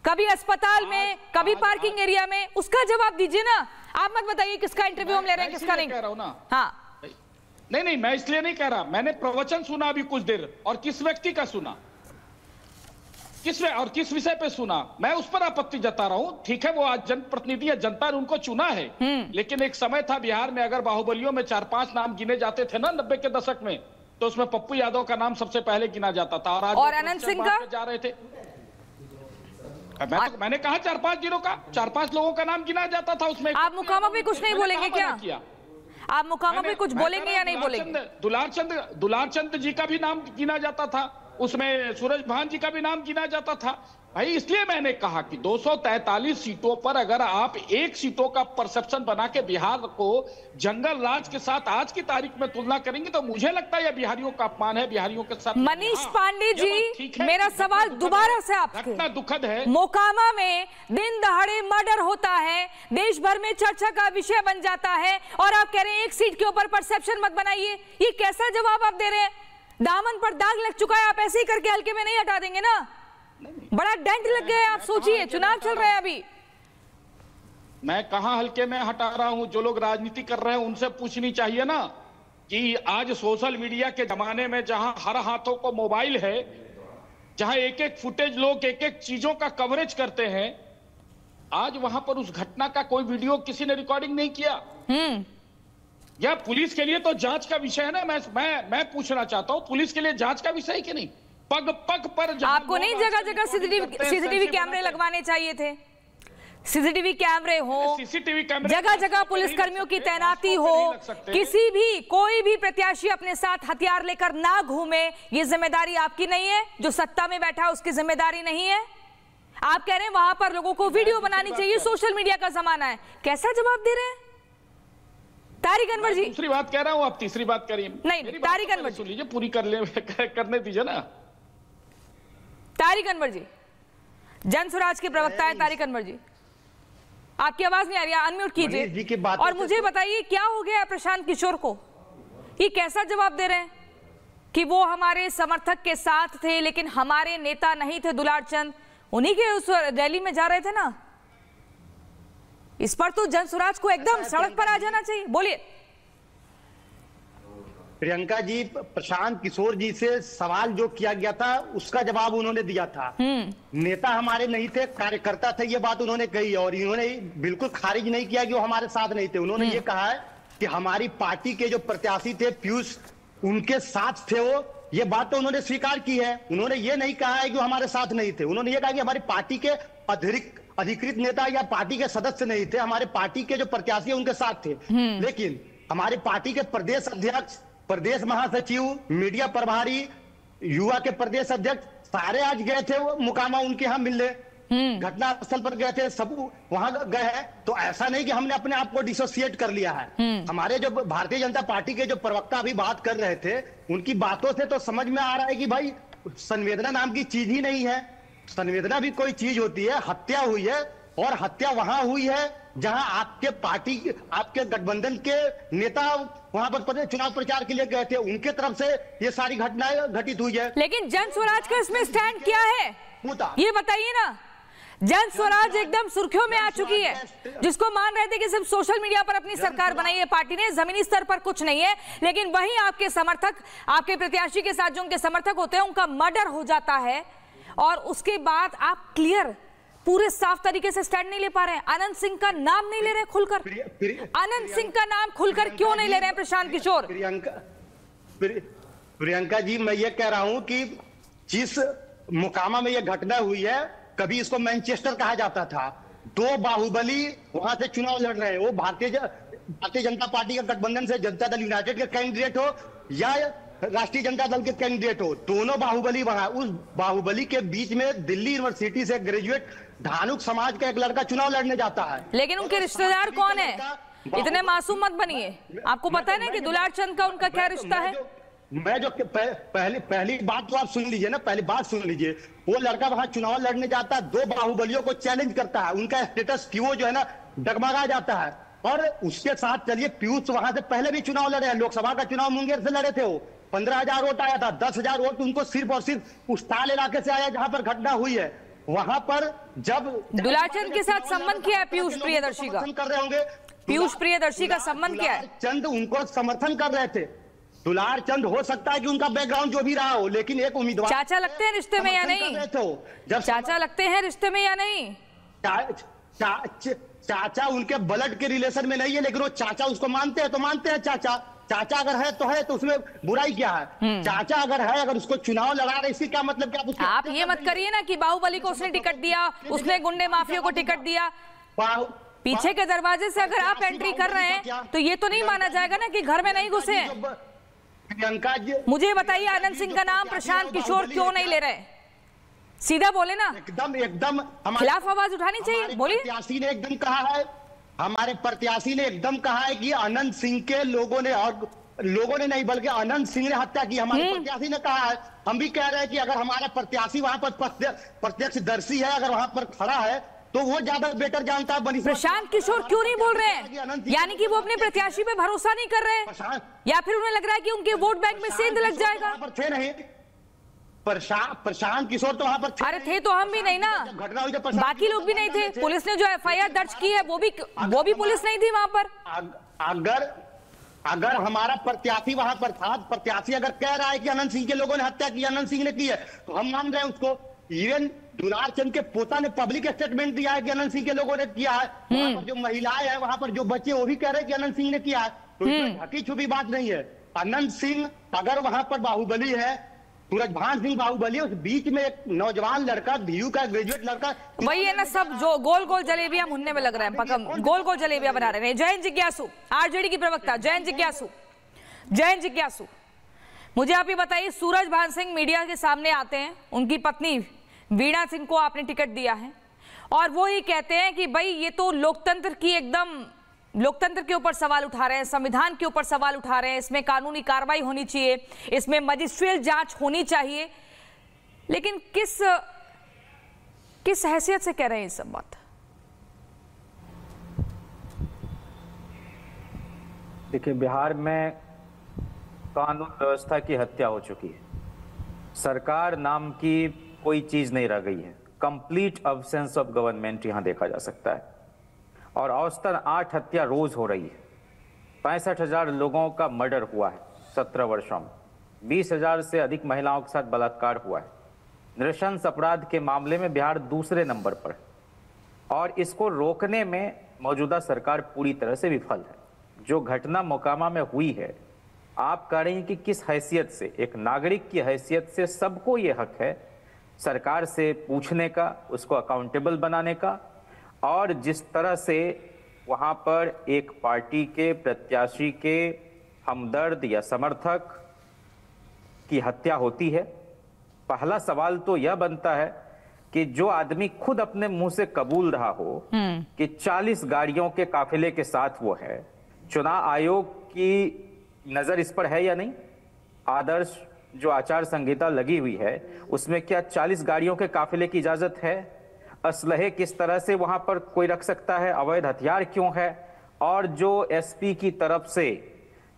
S2: कभी अस्पताल में, कभी पार्किंग एरिया में, उसका जवाब दीजिए ना। आप मत बताइए किसका इंटरव्यू हम ले रहे हैं किसका नहीं।
S13: कह रहा हूं ना।
S2: हाँ,
S13: नहीं, मैं इसलिए नहीं कह रहा। मैंने प्रवचन सुना अभी कुछ देर, और किस व्यक्ति का सुना, और किस विषय पे सुना, मैं उस पर आपत्ति जता रहा हूं। ठीक है, वो आज जनप्रतिनिधि है, जनता ने उनको चुना है, लेकिन एक समय था बिहार में अगर बाहुबलियों में 4-5 नाम गिने जाते थे ना 90 के दशक में, तो उसमें पप्पू यादव का नाम सबसे पहले गिना जाता था।
S2: और अनंत सिंह का
S13: जा रहे थे। मैंने कहा 4-5 दिनों का, 4-5 लोगों का नाम गिना जाता था उसमें।
S2: आप मुकामा पे कुछ नहीं बोलेंगे क्या? आप मुकामा पे कुछ बोलेंगे या नहीं बोलेंगे?
S13: दुलारचंद जी का भी नाम गिना जाता था उसमें, सूरज भान जी का भी नाम गिना जाता था। भाई इसलिए मैंने कहा कि 243 सीटों पर अगर आप 1 सीटों का परसेप्शन बना के बिहार को जंगल राज के साथ आज की तारीख में तुलना करेंगे तो मुझे लगता है यह बिहारियों का अपमान है, बिहारियों के साथ।
S2: मनीष पांडे जी, मेरा सवाल दोबारा से आपसे,
S13: घटना दुखद है।
S2: मोकामा में दिन दहाड़े मर्डर होता है, देश भर में चर्चा का विषय बन जाता है, और आप कह रहे हैं 1 सीट के ऊपर परसेप्शन मत बनाइए। ये कैसा जवाब आप दे रहे हैं? दामन पर दाग लग चुका है, आप ऐसे ही करके हल्के में नहीं हटा देंगे ना। बड़ा डेंट लग गया है, आप सोचिए, चुनाव चल रहे हैं अभी।
S13: मैं कहां हल्के में हटा रहा हूं? जो लोग राजनीति कर रहे हैं उनसे पूछनी चाहिए ना कि आज सोशल मीडिया के जमाने में जहां हर हाथों को मोबाइल है, जहां एक-एक फुटेज लोग एक-एक चीजों का कवरेज करते हैं, आज वहां पर उस घटना का कोई वीडियो किसी ने रिकॉर्डिंग नहीं किया। या पुलिस के लिए तो जांच का विषय है ना। मैं पूछना चाहता हूं, पुलिस के लिए जांच का विषय है कि नहीं? पग पग पर
S2: आपको नहीं जगह जगह सीसीटीवी कैमरे लगवाने चाहिए थे? सीसीटीवी कैमरे हो, जगह जगह पुलिस कर्मियों की तैनाती हो, किसी भी कोई भी प्रत्याशी अपने साथ हथियार लेकर ना घूमे, ये जिम्मेदारी आपकी नहीं है? जो सत्ता में बैठा है उसकी जिम्मेदारी नहीं है? आप कह रहे हैं वहां पर लोगों को वीडियो बनानी चाहिए, सोशल मीडिया का जमाना है। कैसा जवाब दे रहे हैं तारिक अनवर जी?
S13: दूसरी बात कह रहा हूं, आप तीसरी बात करिए।
S2: नहीं, तारिक अनवर जी
S13: सुन लीजिए, पूरी करने दीजिए ना।
S2: तारिक अनवर जी, जन स्वराज के प्रवक्ता है तारिक अनवर जी, आपकी आवाज नहीं आ रही है, अनम्यूट कीजिए। और मुझे बताइए क्या हो गया प्रशांत किशोर को? ये कैसा जवाब दे रहे हैं कि वो हमारे समर्थक के साथ थे लेकिन हमारे नेता नहीं थे दुलारचंद, उन्हीं के उस रैली में जा रहे थे ना? इस पर तो जन स्वराज को एकदम सड़क पर आ जाना चाहिए। बोलिए।
S14: प्रियंका जी, प्रशांत किशोर जी से सवाल जो किया गया था उसका जवाब उन्होंने दिया था। नेता हमारे नहीं थे, कार्यकर्ता थे, ये बात उन्होंने कही, और इन्होंने बिल्कुल खारिज नहीं किया कि वो हमारे साथ नहीं थे। उन्होंने ये कहा है कि हमारी पार्टी के जो प्रत्याशी थे पीयूष, उनके साथ थे वो, ये बात तो उन्होंने स्वीकार की है। उन्होंने ये नहीं कहा है कि वो हमारे साथ नहीं थे। उन्होंने ये कहा कि हमारी पार्टी के अधिकृत नेता या पार्टी के सदस्य नहीं थे, हमारे पार्टी के जो प्रत्याशी उनके साथ थे। लेकिन हमारी पार्टी के प्रदेश अध्यक्ष, प्रदेश महासचिव, मीडिया प्रभारी, युवा के प्रदेश अध्यक्ष सारे आज गए थे वो मुकामा उनके यहाँ मिलने, घटना स्थल पर गए थे, सब वहां गए हैं। तो ऐसा नहीं कि हमने अपने आप को डिसोसिएट कर लिया है। हमारे जो भारतीय जनता पार्टी के जो प्रवक्ता अभी बात कर रहे थे, उनकी बातों से तो समझ में आ रहा है कि भाई संवेदना नाम की चीज ही नहीं है। संवेदना भी कोई चीज होती है। हत्या हुई है, और हत्या वहां हुई है जहां आपके पार्टी, आपके गठबंधन के नेता वहां पर चुनाव प्रचार के लिए गए थे, उनके तरफ से ये सारी घटनाएं घटित हुई है।
S2: लेकिन जन स्वराज का इसमें स्टैंड क्या है ये बताइए ना। जन स्वराज एकदम सुर्खियों में आ चुकी है, जिसको मान रहे थे कि सिर्फ सोशल मीडिया पर अपनी सरकार बनाई है पार्टी ने, जमीनी स्तर पर कुछ नहीं है। लेकिन वहीं आपके समर्थक, आपके प्रत्याशी के साथ जो उनके समर्थक होते हैं, उनका मर्डर हो जाता है, और उसके बाद आप क्लियर पूरे साफ तरीके से स्टैंड नहीं ले पा रहे हैं। अनंत सिंह का नाम नहीं ले रहे खुलकर। अनंत सिंह का नाम खुलकर क्यों नहीं ले रहे हैं प्रशांत किशोर?
S14: प्रियंका जी, मैं ये कह रहा हूं कि जिस मुकामा में ये घटना हुई है, कभी इसको मैनचेस्टर कहा जाता था। 2 बाहुबली वहां से चुनाव लड़ रहे हैं, वो भारतीय जनता पार्टी के गठबंधन से जनता दल यूनाइटेड के कैंडिडेट हो या राष्ट्रीय जनता दल के कैंडिडेट हो, दोनों बाहुबली वहां, उस बाहुबली के बीच में दिल्ली यूनिवर्सिटी से ग्रेजुएट धानुक समाज का एक लड़का चुनाव लड़ने जाता है।
S2: लेकिन उनके रिश्तेदार कौन है? इतने मासूम मत बनिए। आपको पता है ना कि दुलार चंद का उनका क्या रिश्ता है?
S14: मैं जो पहली बात तो आप सुन लीजिए ना, पहली बात सुन लीजिए। वो लड़का वहां चुनाव लड़ने जाता है, 2 बाहुबलियों को चैलेंज करता है, उनका स्टेटस क्यू जो है ना डगमगा जाता है। और उसके साथ चलिए पीयूष वहां से पहले भी चुनाव लड़े हैं, लोकसभा का चुनाव मुंगेर से लड़े थे, वो 15,000 वोट आया था, 10,000 वोट उनको सिर्फ और सिर्फ उस ताल इलाके से आया जहां पर घटना हुई है। वहां पर जब
S2: दुलाचंद के साथ संबंध क्या है पीयूष प्रियदर्शी का?
S14: कर रहे होंगे
S2: पीयूष प्रियदर्शी का संबंध क्या है?
S14: चंद उनको समर्थन कर रहे थे। दुलार चंद हो सकता है कि उनका बैकग्राउंड जो भी रहा हो, लेकिन एक उम्मीदवार
S2: चाचा लगते हैं रिश्ते में या नहीं?
S14: जब
S2: चाचा लगते हैं रिश्ते में या नहीं?
S14: चाचा उनके ब्लड के रिलेशन में नहीं है, लेकिन वो चाचा उसको मानते हैं तो मानते हैं। चाचा अगर है तो उसमें बुराई क्या है? चाचा अगर है, अगर उसको चुनाव लड़ा रहे, इससे क्या मतलब क्या?
S2: आप ये मत करिए ना कि बाहुबली को उसने टिकट दिया, उसने गुंडे माफिया को टिकट दिया। पीछे के दरवाजे से अगर आप एंट्री कर रहे हैं तो ये तो नहीं माना जाएगा ना कि घर में नहीं घुसे हैं।
S14: प्रियंका जी,
S2: मुझे बताइए आनंद सिंह का नाम प्रशांत किशोर क्यों नहीं ले रहे? सीधा बोले ना,
S14: एकदम
S2: खिलाफ आवाज उठानी चाहिए। बोलिए।
S14: प्रत्याशी ने एकदम कहा है, हमारे प्रत्याशी ने एकदम कहा है कि अनंत सिंह के लोगों ने नहीं बल्कि अनंत सिंह ने हत्या की। हमारे प्रत्याशी ने कहा है, हम भी कह रहे हैं कि अगर हमारा प्रत्याशी वहां पर प्रत्यक्षदर्शी है, अगर वहां पर खड़ा है तो वो ज्यादा बेटर जानता है।
S2: प्रशांत किशोर क्यों नहीं बोल रहे हैं? यानी कि वो अपने प्रत्याशी पे भरोसा नहीं कर रहे, या फिर उन्हें लग रहा है कि उनके वोट बैंक में सेंध लग जाएगा?
S14: थे नहीं प्रशांत किशोर तो वहां पर
S2: अरे थे तो हम भी नहीं ना, बाकी लोग भी नहीं थे। पुलिस ने जो एफआईआर दर्ज की है वो भी पुलिस नहीं थी वहां पर।
S14: अगर हमारा प्रत्याशी वहां पर था, प्रत्याशी अगर कह रहा है कि अनंत सिंह के लोगों ने हत्या की, अनंत सिंह ने की है, तो हम मान रहे हैं उसको। इवन दुलार चंद के पोता ने पब्लिक स्टेटमेंट दिया है कि अनंत सिंह के लोगों ने किया है। वहां पर जो महिलाएं हैं, वहां पर जो बच्चे, वो भी कह रहे हैं कि अनंत सिंह ने किया है। तो इसमें ढकी छुपी बात नहीं है। अनंत सिंह अगर वहां पर बाहुबली है, सूरजभान सिंह बाहुबली, उस बीच में एक नौजवान लड़का, बीयू का ग्रेजुएट लड़का,
S2: वही है ना, सब जो गोल गोल जलेबियां मुन्ने में लग रहे हैं, पकम गोल गोल जलेबियां बना रहे हैं। जयंत जिज्ञासु, आरजेडी की प्रवक्ता जयंत जिज्ञासु, मुझे आप ये बताइए, सूरजभान सिंह मीडिया के सामने आते हैं, उनकी पत्नी वीणा सिंह को आपने टिकट दिया है, और वो ही कहते हैं कि भाई ये तो लोकतंत्र की एकदम, लोकतंत्र के ऊपर सवाल उठा रहे हैं, संविधान के ऊपर सवाल उठा रहे हैं, इसमें कानूनी कार्रवाई होनी चाहिए, इसमें मजिस्ट्रियल जांच होनी चाहिए। लेकिन किस हैसियत से कह रहे हैं ये सब बात?
S15: देखिए, बिहार में कानून व्यवस्था की हत्या हो चुकी है। सरकार नाम की कोई चीज नहीं रह गई है। कंप्लीट अब्सेंस ऑफ गवर्नमेंट यहां देखा जा सकता है। और औसतन 8 हत्या रोज हो रही है। 65,000 लोगों का मर्डर हुआ है 17 वर्षों में। 20,000 से अधिक महिलाओं के साथ बलात्कार हुआ है। नृशंस अपराध के मामले में बिहार दूसरे नंबर पर है, और इसको रोकने में मौजूदा सरकार पूरी तरह से विफल है। जो घटना मोकामा में हुई है, आप कह रहे हैं कि किस हैसियत से, एक नागरिक की हैसियत से सबको ये हक है सरकार से पूछने का, उसको अकाउंटेबल बनाने का। और जिस तरह से वहां पर एक पार्टी के प्रत्याशी के हमदर्द या समर्थक की हत्या होती है, पहला सवाल तो यह बनता है कि जो आदमी खुद अपने मुंह से कबूल रहा हो कि 40 गाड़ियों के काफिले के साथ वो है, चुनाव आयोग की नजर इस पर है या नहीं? आदर्श जो आचार संहिता लगी हुई है उसमें क्या 40 गाड़ियों के काफिले की इजाजत है? असलहे किस तरह से वहां पर कोई रख सकता है? अवैध हथियार क्यों है? और जो एसपी की तरफ से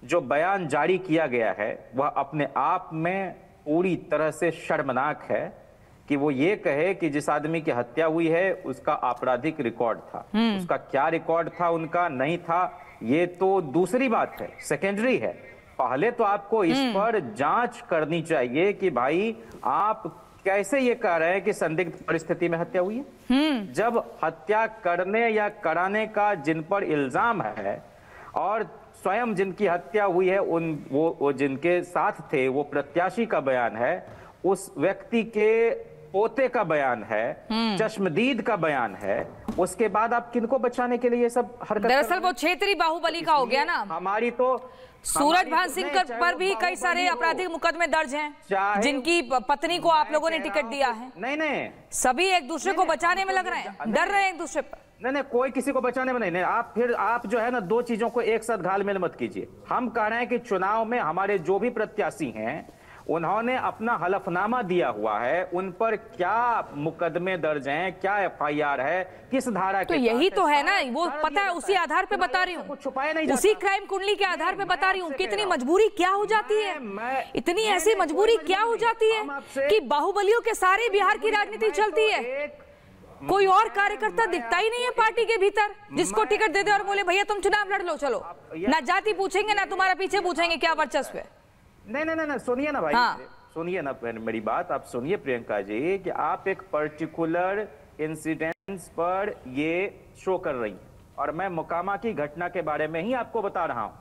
S15: जो बयान जारी किया गया है वह अपने आप में पूरी तरह से शर्मनाक है कि वो ये कहे कि जिस आदमी की हत्या हुई है उसका आपराधिक रिकॉर्ड था। उसका क्या रिकॉर्ड था, उनका नहीं था, ये तो दूसरी बात है, सेकेंडरी है। पहले तो आपको इस पर जांच करनी चाहिए कि भाई आप कैसे ये कह रहे हैं कि संदिग्ध परिस्थिति में हत्या हुई है, जब हत्या करने या कराने का जिन पर इल्जाम है और स्वयं जिनकी हत्या हुई है वो जिनके साथ थे वो प्रत्याशी का बयान है, उस व्यक्ति के पोते का बयान है, चश्मदीद का बयान है, उसके बाद आप किनको बचाने के लिए ये सब हरकत?
S2: दरअसल वो क्षेत्रीय बाहुबली का हो गया ना।
S15: हमारी तो
S2: सूरज भान सिंह पर भी कई सारे आपराधिक मुकदमे दर्ज हैं, जिनकी पत्नी को आप लोगों ने टिकट दिया है।
S15: नहीं,
S2: सभी एक दूसरे को बचाने में लग रहे हैं, डर रहे हैं एक दूसरे पर।
S15: नहीं, कोई किसी को बचाने में नहीं। आप जो है ना, दो चीजों को एक साथ घालमेल मत कीजिए। हम कह रहे हैं कि चुनाव में हमारे जो भी प्रत्याशी हैं, उन्होंने अपना हलफनामा दिया हुआ है, उन पर क्या मुकदमे दर्ज हैं, क्या FIR है, किस धारा
S2: तो यही तो है ना, वो पता है, उसी आधार पे बता रही हूँ,
S15: छुपाया नहीं,
S2: उसी क्राइम कुंडली के आधार पे बता रही हूँ। कितनी मजबूरी क्या हो जाती है, इतनी ऐसी मजबूरी क्या हो जाती है कि बाहुबलियों के सारे बिहार की राजनीति चलती है। कोई और कार्यकर्ता दिखता ही नहीं है पार्टी के भीतर जिसको टिकट दे दे और बोले भैया तुम चुनाव लड़ लो, चलो। ना जाति पूछेंगे, ना तुम्हारा पीछे पूछेंगे क्या वर्चस्व है।
S15: नहीं, सुनिए ना भाई, सुनिए ना मेरी बात, आप सुनिए प्रियंका जी, कि आप एक पर्टिकुलर इंसिडेंट्स पर ये शो कर रही हैं, और मैं मोकामा की घटना के बारे में ही आपको बता रहा हूं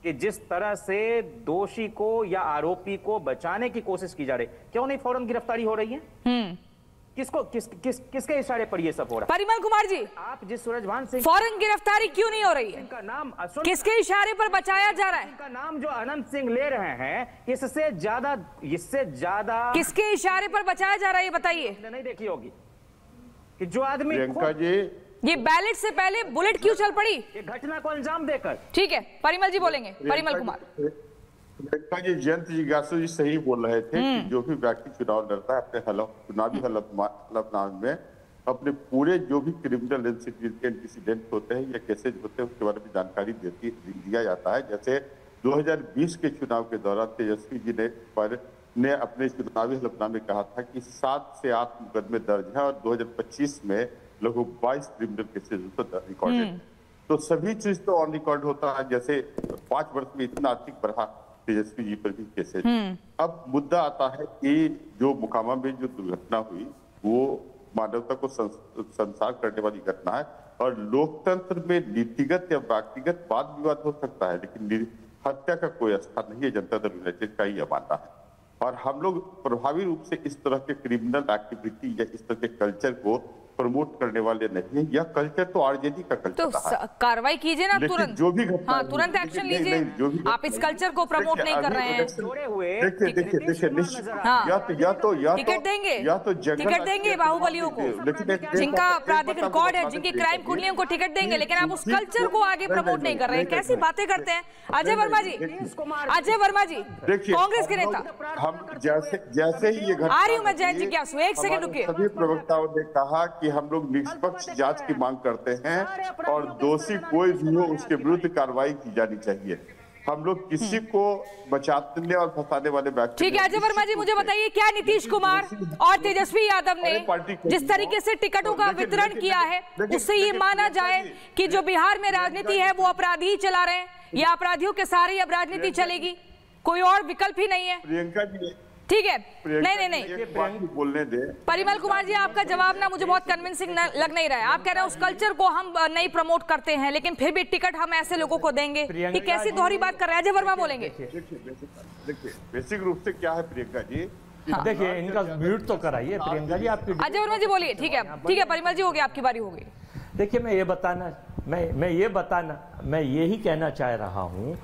S15: कि जिस तरह से दोषी को या आरोपी को बचाने की कोशिश की जा रही, क्यों नहीं फौरन गिरफ्तारी हो रही है? किसके इशारे पर ये सब हो रहा है?
S2: परिमल कुमार जी,
S15: आप जिस सूरज भान सिंह,
S2: फौरन गिरफ्तारी क्यों नहीं हो रही है?
S15: इनका नाम
S2: किसके इशारे पर बचाया जा रहा है?
S15: इनका नाम जो अनंत सिंह ले रहे हैं, इससे ज्यादा
S2: किसके इशारे पर बचाया जा रहा है, बताइए।
S15: नहीं देखी होगी कि जो आदमी
S5: प्रियंका जी,
S2: ये बैलेट से पहले बुलेट क्यों चल पड़ी?
S15: ये घटना को अंजाम देकर।
S2: ठीक है, परिमल जी बोलेंगे। परिमल कुमार।
S5: प्रियंका जी, जयंत जिज्ञासु जी सही बोल रहे थे कि जो भी व्यक्ति चुनाव लड़ता है अपने चुनावी हलफनामे में अपने पूरे जो भी क्रिमिनल इंसिडेंट होते हैं या केसेज होते हैं उसके बारे में जानकारी दिया जाता है। जैसे 2020 के चुनाव के दौरान तेजस्वी जी ने अपने चुनावी हलफनामे में कहा था कि 7 से 8 मुकदमे दर्ज हैं और 2025 में लगभग 22 क्रिमिनल केसेज रिकॉर्डेड। तो सभी चीज तो ऑन रिकॉर्ड होता है। जैसे 5 वर्ष में इतना अधिक बढ़ा तेजस्वी जी पर भी केसेज। अब मुद्दा आता है कि जो मोकामा में जो दुर्घटना हुई वो मानवता को संसार करने वाली घटना है, और लोकतंत्र में नीतिगत या व्यक्तिगत वाद विवाद हो सकता है, लेकिन हत्या का कोई स्थान नहीं है। जनता दल यूनाइटेड का ये मानना है, और हम लोग प्रभावी रूप से इस तरह के क्रिमिनल एक्टिविटी या इस तरह के कल्चर को प्रमोट करने वाले नहीं है। यह कल्चर तो आरजेडी का कल्चर
S2: तो कार्रवाई कीजिए ना तुरंत,
S5: जो भी
S2: तुरंत एक्शन लीजिए। आप इस कल्चर को प्रमोट नहीं कर रहे हैं।
S5: देखिए,
S2: टिकट देंगे बाहुबलियों को, जिनका आपराधिक रिकॉर्ड है, जिनकी क्राइम कुंडलियों को टिकट देंगे, लेकिन आप उस कल्चर को आगे प्रमोट नहीं कर रहे हैं। कैसी बातें करते हैं अजय वर्मा जी? अजय वर्मा जी कांग्रेस के नेता,
S5: हम जैसे ही ये
S2: आ रही हूँ मैं जयंत जिज्ञासु, एक सेकंड रुकिए।
S5: सभी प्रवक्ताओं ने कहा कि हम लोग निष्पक्ष जांच की मांग करते हैं और दोषी कोई भी हो उसके विरुद्ध कार्रवाई की जानी चाहिए। हम लोग किसी को बचाने और फंसाने वाले व्यक्ति।
S2: ठीक है अजय वर्मा जी, मुझे बताइए क्या नीतीश कुमार और तेजस्वी यादव ने जिस तरीके से टिकटों का वितरण किया है, उससे ये माना जाए कि जो बिहार में राजनीति है वो अपराधी ही चला रहे हैं, या अपराधियों के सारे अब राजनीति चलेगी, कोई और विकल्प ही नहीं है?
S5: प्रियंका जी
S2: ठीक है, नहीं
S5: बोलने दे।
S2: परिमल कुमार जी, आपका जवाब ना मुझे बहुत कन्विंसिंग लग नहीं रहा है। आप कह रहे हैं उस कल्चर को हम नहीं प्रमोट करते हैं, लेकिन फिर भी टिकट हम ऐसे लोगों को देंगे। ये कैसी दोहरी बात कर रहे हैं? अजय वर्मा बोलेंगे।
S5: देखिए बेसिक रूप से क्या है प्रियंका जी,
S1: देखिए इनका म्यूट तो कराइए प्रियंका जी। आपकी
S2: अजय वर्मा जी बोलिए। ठीक है परिमल जी, हो गया, आपकी बारी हो गई।
S1: देखिए मैं यही कहना चाह रहा हूं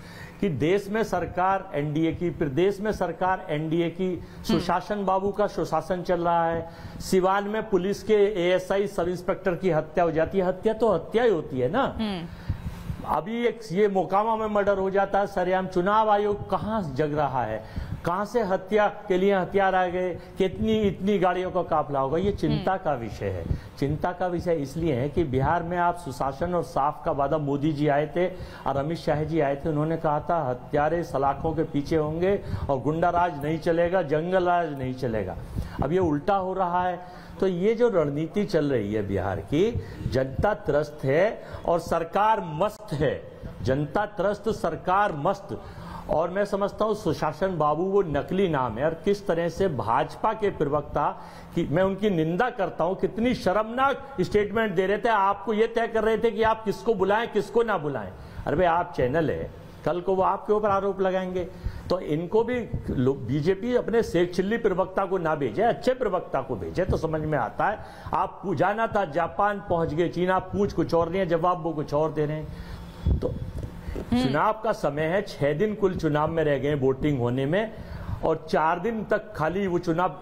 S1: कि देश में सरकार एनडीए की, प्रदेश में सरकार एनडीए की, सुशासन बाबू का सुशासन चल रहा है। सिवान में पुलिस के एएसआई सब इंस्पेक्टर की हत्या हो जाती है। हत्या तो हत्या ही होती है ना। अभी ये मोकामा में मर्डर हो जाता है सरेआम। चुनाव आयोग कहां जग रहा है? कहां से हत्या के लिए हथियार आ गए? कितनी इतनी गाड़ियों का काफिला होगा? ये चिंता का विषय है। चिंता का विषय इसलिए है कि बिहार में आप सुशासन और साफ का वादा, मोदी जी आए थे और अमित शाह जी आए थे, उन्होंने कहा था हत्यारे सलाखों के पीछे होंगे और गुंडा राज नहीं चलेगा, जंगल राज नहीं चलेगा। अब ये उल्टा हो रहा है। तो ये जो रणनीति चल रही है बिहार की, जनता त्रस्त है और सरकार मस्त है। जनता त्रस्त, सरकार मस्त। और मैं समझता हूं सुशासन बाबू वो नकली नाम है। और किस तरह से भाजपा के प्रवक्ता की मैं उनकी निंदा करता हूं, कितनी शर्मनाक स्टेटमेंट दे रहे थे। आपको ये तय कर रहे थे कि आप किसको बुलाएं किसको ना बुलाएं। अरे भाई आप चैनल है, कल को वो आपके ऊपर आरोप लगाएंगे। तो इनको भी बीजेपी अपने शेख चिल्ली प्रवक्ता को ना भेजे, अच्छे प्रवक्ता को भेजे तो समझ में आता है। आप जाना था जापान पहुंच गए, चीन आप पूछ कुछ और रही है, जवाब वो कुछ और दे रहे हैं। तो चुनाव का समय है, 6 दिन कुल चुनाव में रह गए वोटिंग होने में, और 4 दिन तक खाली वो चुनाव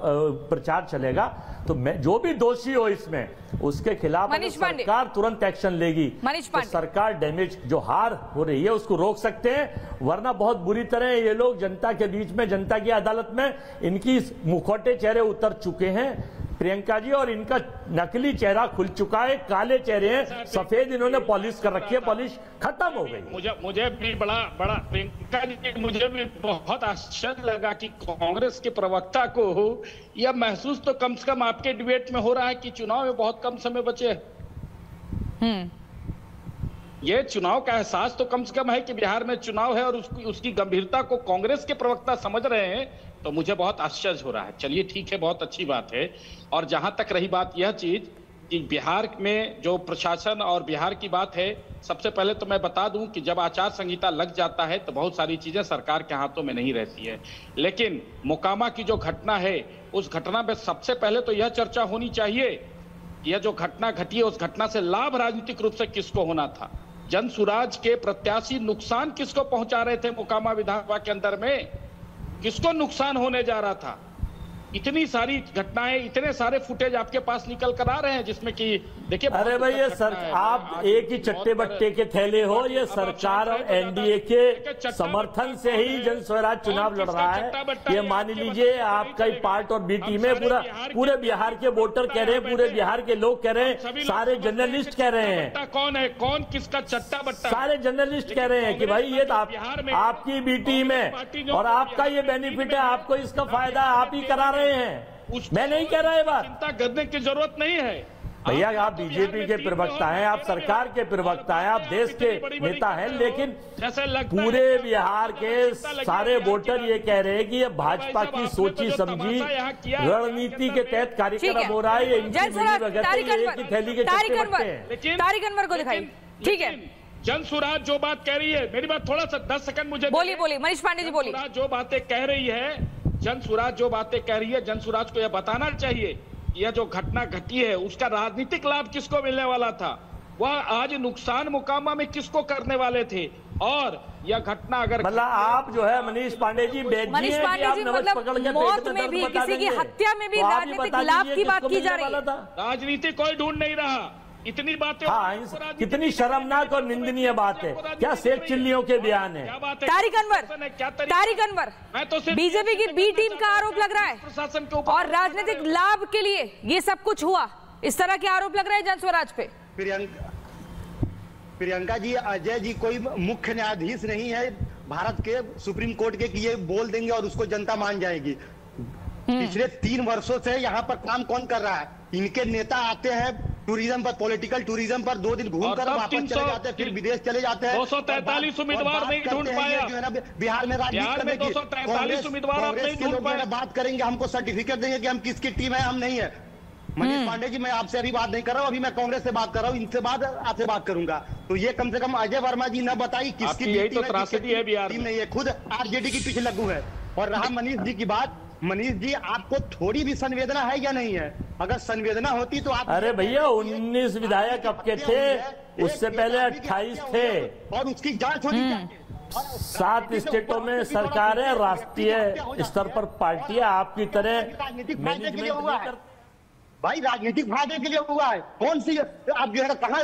S1: प्रचार चलेगा। तो मैं जो भी दोषी हो इसमें उसके खिलाफ सरकार तुरंत एक्शन लेगी तो सरकार डैमेज जो हार हो रही है उसको रोक सकते हैं, वरना बहुत बुरी तरह ये लोग जनता के बीच में, जनता की अदालत में इनकी मुखौटे चेहरे उतर चुके हैं प्रियंका जी, और इनका नकली चेहरा खुल चुका है, काले चेहरे हैं, सफेद इन्होंने पॉलिश कर रखी है, पॉलिश खत्म हो गई।
S13: मुझे भी बड़ा प्रियंका जी, मुझे भी बहुत आश्चर्य लगा कि कांग्रेस के प्रवक्ता को यह महसूस तो कम से कम आपके डिबेट में हो रहा है कि चुनाव में बहुत कम समय बचे हैं। ये चुनाव का एहसास तो कम से कम है कि बिहार में चुनाव है और उसकी गंभीरता को कांग्रेस के प्रवक्ता समझ रहे हैं, तो मुझे बहुत आश्चर्य हो रहा है। चलिए ठीक है, बहुत अच्छी बात है। और जहां तक रही बात यह चीज कि बिहार में जो प्रशासन और बिहार की बात है, सबसे पहले तो मैं बता दूं कि जब आचार संहिता लग जाता है तो बहुत सारी चीजें सरकार के हाथों में नहीं रहती है, लेकिन मोकामा की जो घटना है उस घटना में सबसे पहले तो यह चर्चा होनी चाहिए, यह जो घटना घटी है उस घटना से लाभ राजनीतिक रूप से किसको होना था, जन सुराज के प्रत्याशी नुकसान किसको पहुंचा रहे थे, मोकामा विधानसभा के अंदर में किसको नुकसान होने जा रहा था। इतनी सारी घटनाएं, इतने सारे फुटेज आपके पास निकल कर आ रहे हैं जिसमें कि देखिए,
S1: अरे भाई ये आप एक ही चट्टे बट्टे के थैले हो, ये सरकार और एनडीए के समर्थन से ही जन स्वराज चुनाव लड़ रहा है। ये मान लीजिए आपका पार्ट और बी टीम में पूरे बिहार के वोटर कह रहे हैं, पूरे बिहार के लोग कह रहे हैं, सारे जर्नलिस्ट कह रहे हैं,
S13: कौन है कौन किसका चट्टा बट्टा,
S1: सारे जर्नलिस्ट कह रहे हैं कि भाई ये आपकी बी टीम है और आपका ये बेनिफिट है, आपको इसका फायदा आप ही करा रहे हैं। मैं नहीं कह रहा है बात,
S13: चिंता करने की जरूरत नहीं है
S1: भैया। आप बीजेपी के प्रवक्ता हैं, आप सरकार के प्रवक्ता हैं, आप देश के नेता हैं, लेकिन पूरे बिहार के सारे वोटर ये कह रहे हैं कि ये भाजपा की सोची समझी रणनीति के तहत कार्यक्रम हो रहा है। ये इनकी थैली के
S2: तारिक अनवर को दिखाई, ठीक है।
S13: जन सुराज जो बात कह रही है, मेरी बात थोड़ा सा 10 सेकंड मुझे
S2: बोलिए मनीष पांडे जी बोलिए।
S13: जो बातें कह रही है जन सुराज, जो बातें कह रही है, जन सुराज को यह बताना चाहिए यह जो घटना घटी है उसका राजनीतिक लाभ किसको मिलने वाला था, वह आज नुकसान मोकामा में किसको करने वाले थे। और यह घटना अगर
S1: मतलब आप जो है मनीष पांडे जी
S2: मतलब मौत में भी, किसी की हत्या में भी राजनीतिक लाभ की बात की जा रही है।
S13: राजनीति कोई ढूंढ नहीं रहा, इतनी बातें।
S1: हाँ, कितनी शर्मनाक और निंदनीय बात है, क्या शेख चिल्लियों के बयान है।
S2: तारिक अनवर, मैं तो बीजेपी की बी टीम का आरोप लग रहा है प्रशासन के ऊपर और राजनीतिक लाभ के लिए ये सब कुछ हुआ, इस तरह के आरोप लग रहे हैं जन स्वराज पे।
S14: प्रियंका जी, अजय जी कोई मुख्य न्यायाधीश नहीं है भारत के सुप्रीम कोर्ट के कि ये बोल देंगे और उसको जनता मान जाएगी। पिछले 3 वर्षों से यहाँ पर काम कौन कर रहा है? इनके नेता आते हैं टूरिज्म पर, पॉलिटिकल टूरिज्म पर 2 दिन घूमकर वापस चले जाते हैं, फिर विदेश चले जाते हैं।
S13: 243 उम्मीदवार नहीं ढूंढ पाया
S14: जो है ना बिहार में राजनीति करने की।
S13: 243 उम्मीदवार आप नहीं ढूंढ पाए।
S14: बात करेंगे, हमको सर्टिफिकेट देंगे कि हम किसकी टीम है, हम नहीं है। मनीष पांडे जी, मैं आपसे अभी बात नहीं कर रहा हूँ, अभी मैं कांग्रेस से बात कर रहा हूँ, इनसे बाद आपसे बात करूंगा। तो ये कम से कम अजय वर्मा जी न बताई किसकी टीम नहीं है, खुद आरजेडी की पीछे लगू है। और रहा मनीष जी की बात, मनीष जी आपको थोड़ी भी संवेदना है या नहीं है? अगर संवेदना होती तो आप,
S1: अरे भैया 19 विधायक अब के थे, उससे पहले 28 थे
S14: और उसकी जांच होनी चाहिए।
S1: 7 स्टेटों में सरकार है, राष्ट्रीय स्तर पर पार्टियां आपकी तरह मैनेजमेंट
S14: भाई राजनीतिक फायदे के लिए हुआ है। कौन सी आप जो है कहाँ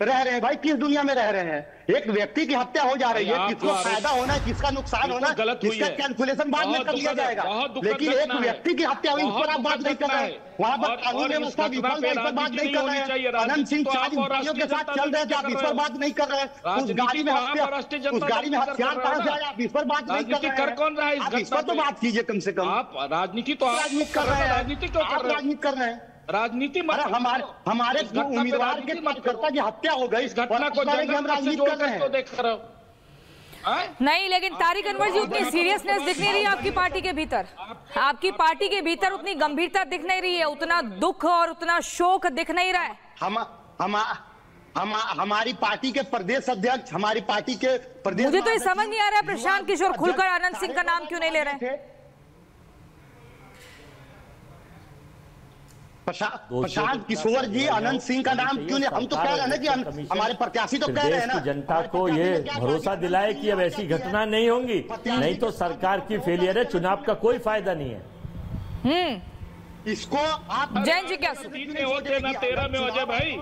S14: रह रहे हैं भाई, किस दुनिया में रह रहे हैं? एक व्यक्ति की हत्या हो जा रही है, किसको फायदा होना है, किसका नुकसान होना है, इसका कैलकुलेशन बाद में कर लिया जाएगा। लेकिन एक व्यक्ति की हत्या हुई, इस पर आप बात नहीं कर रहे हैं। वहां पर कानून व्यवस्था विफल है, इस पर बात नहीं कर रहे हैं। अनंत सिंह 4 व्यक्तियों के साथ चल रहे थे, आप इस पर बात नहीं कर रहे हैं। उस गाड़ी में हथियार कहां से आया, आप इस पर बात नहीं कर रहे हैं। आप इस पर तो बात कीजिए कम से कम।
S13: आप राजनीति तो
S14: राजनीति कर रहे हैं,
S13: राजनीति क्यों कर रहे हैं?
S14: राजनीति कर रहे हैं,
S13: राजनीति
S14: हमारे उम्मीदवार के कार्यकर्ता की हत्या हो गई, इस घटना को हम राजनीति कर रहे हैं।
S13: देख रहे हो
S2: नहीं, लेकिन तारिक अनवर जी उतनी सीरियसनेस दिख नहीं रही आपकी पार्टी के भीतर, आपकी पार्टी के भीतर उतनी गंभीरता दिख नहीं रही है, उतना दुख और उतना शोक दिख नहीं रहा है।
S14: हमारी पार्टी के प्रदेश अध्यक्ष, हमारी पार्टी के प्रदेश,
S2: मुझे तो ये समझ नहीं आ रहा है प्रशांत किशोर खुलकर आनंद सिंह का नाम क्यों नहीं ले रहे हैं?
S14: प्रशांत किशोर जी आनंद सिंह का नाम क्यों नहीं? हम तो कह रहे हैं ना कि हमारे प्रत्याशी तो कह रहे हैं ना,
S1: जनता को ये भरोसा दिलाए कि अब ऐसी घटना नहीं होंगी, नहीं तो सरकार की फेलियर है, चुनाव का कोई फायदा नहीं है।
S14: इसको आप
S2: जैन जी क्या
S13: 3 में होते ना 13 में हो जाए भाई।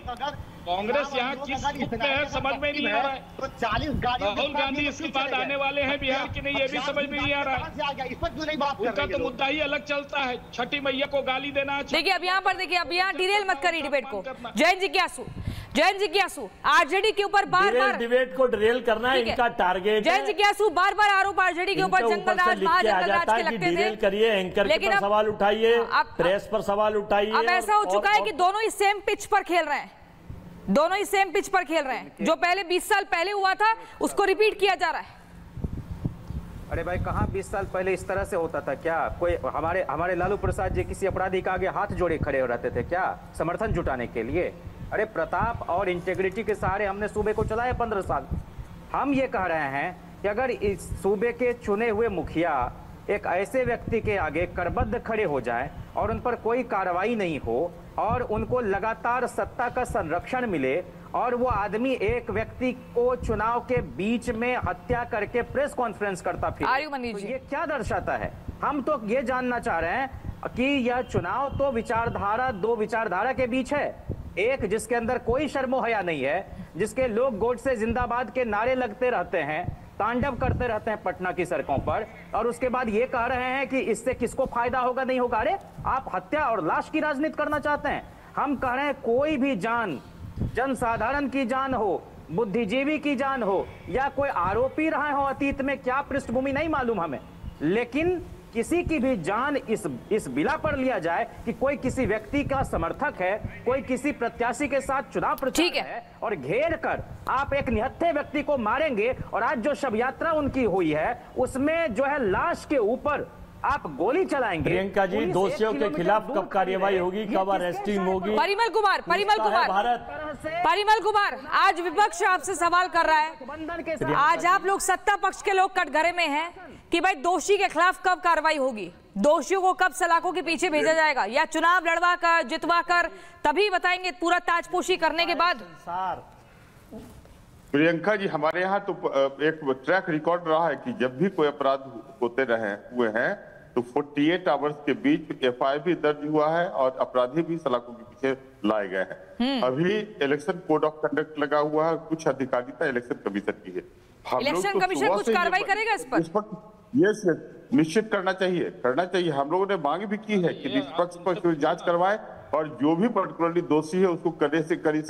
S13: कांग्रेस यहाँ किस रूप में है समझ में नहीं आ रहा है।
S14: तो 40 गाड़ियों
S13: राहुल गांधी इसके बाद आने वाले हैं बिहार की नहीं, ये भी समझ में नहीं आ रहा है। उनका तो मुद्दा ही अलग चलता है, छठी मैया को गाली देना।
S2: देखिए अब यहाँ पर देखिए, अब यहाँ डिरेल मत करिए डिबेट को। जैन जिज्ञासु आरजेडी के ऊपर बार-बार
S1: डिबेट को डिरेल करना है इनका टारगेट।
S2: जैन जिज्ञासु बार-बार आरोप आरजेडी के ऊपर जंगल राज, महाजंगल राज के लगते थे।
S1: करिए, एंकर पर सवाल उठाइए, प्रेस पर सवाल उठाइए।
S2: अब ऐसा हो चुका है कि दोनों ही सेम पिच पर खेल रहे हैं, दोनों ही सेम पिच पर खेल रहे हैं। जो पहले 20 साल पहले हुआ था उसको रिपीट किया जा रहा है।
S15: अरे भाई कहाँ 20 साल पहले इस तरह से होता था क्या? कोई हमारे लालू प्रसाद जी किसी अपराधी के आगे हाथ जोड़े खड़े हो रहते थे क्या समर्थन जुटाने के लिए? अरे प्रताप और इंटेग्रिटी के सहारे हमने सूबे को चलाया 15 साल। हम ये कह रहे हैं कि अगर इस सूबे के चुने हुए मुखिया एक ऐसे व्यक्ति के आगे करबद्ध खड़े हो जाए और उन पर कोई कार्रवाई नहीं हो और उनको लगातार सत्ता का संरक्षण मिले और वो आदमी एक व्यक्ति को चुनाव के बीच में हत्या करके प्रेस कॉन्फ्रेंस करता फिर, तो ये क्या दर्शाता है? हम तो ये जानना चाह रहे हैं कि यह चुनाव तो विचारधारा, दो विचारधारा के बीच है। एक जिसके अंदर कोई शर्मो हया नहीं है, जिसके लोग गोडसे जिंदाबाद के नारे लगते रहते हैं, तांडव करते रहते हैं पटना की सड़कों पर, और उसके बाद ये कह रहे हैं कि इससे किसको फायदा होगा नहीं होगा। अरे आप हत्या और लाश की राजनीति करना चाहते हैं। हम कह रहे हैं कोई भी जान, जनसाधारण की जान हो, बुद्धिजीवी की जान हो, या कोई आरोपी रहे हो अतीत में, क्या पृष्ठभूमि नहीं मालूम हमें, लेकिन किसी की भी जान इस बिला पर लिया जाए कि कोई किसी व्यक्ति का समर्थक है, कोई किसी प्रत्याशी के साथ चुनाव प्रचार है और घेर कर आप एक निहत्थे व्यक्ति को मारेंगे। और आज जो शव यात्रा उनकी हुई है उसमें जो है लाश के ऊपर आप गोली चलाएंगे।
S1: प्रियंका जी, दोषियों के खिलाफ कब कार्रवाई होगी, कब अरेस्टिंग होगी?
S2: परिमल कुमार, आज विपक्ष आपसे सवाल कर रहा है, आज आप लोग सत्ता पक्ष के लोग कटघरे में हैं कि भाई दोषी के खिलाफ कब कार्रवाई होगी, दोषियों को कब सलाखों के पीछे भेजा जाएगा, या चुनाव लड़वा कर जितवा कर तभी बताएंगे पूरा ताजपोशी करने के बाद?
S16: प्रियंका जी, हमारे यहाँ तो एक ट्रैक रिकॉर्ड रहा है कि जब भी कोई अपराध होते हुए हैं तो 48 आवर्स के बीच एफआईआर भी दर्ज हुआ है और अपराधी भी सलाखों के पीछे लाए गए हैं। अभी इलेक्शन कोड ऑफ कंडक्ट लगा हुआ है, कुछ अधिकारिता इलेक्शन कमीशन की है।
S2: इलेक्शन कमीशन कुछ कार्रवाई करेगा इस पर?
S16: यस, निश्चित करना चाहिए। हम लोगों ने मांग भी की है कि निष्पक्ष पर जांच करवाए और जो भी पर्टिकुलरली दोषी है उसको कड़ी से कड़ी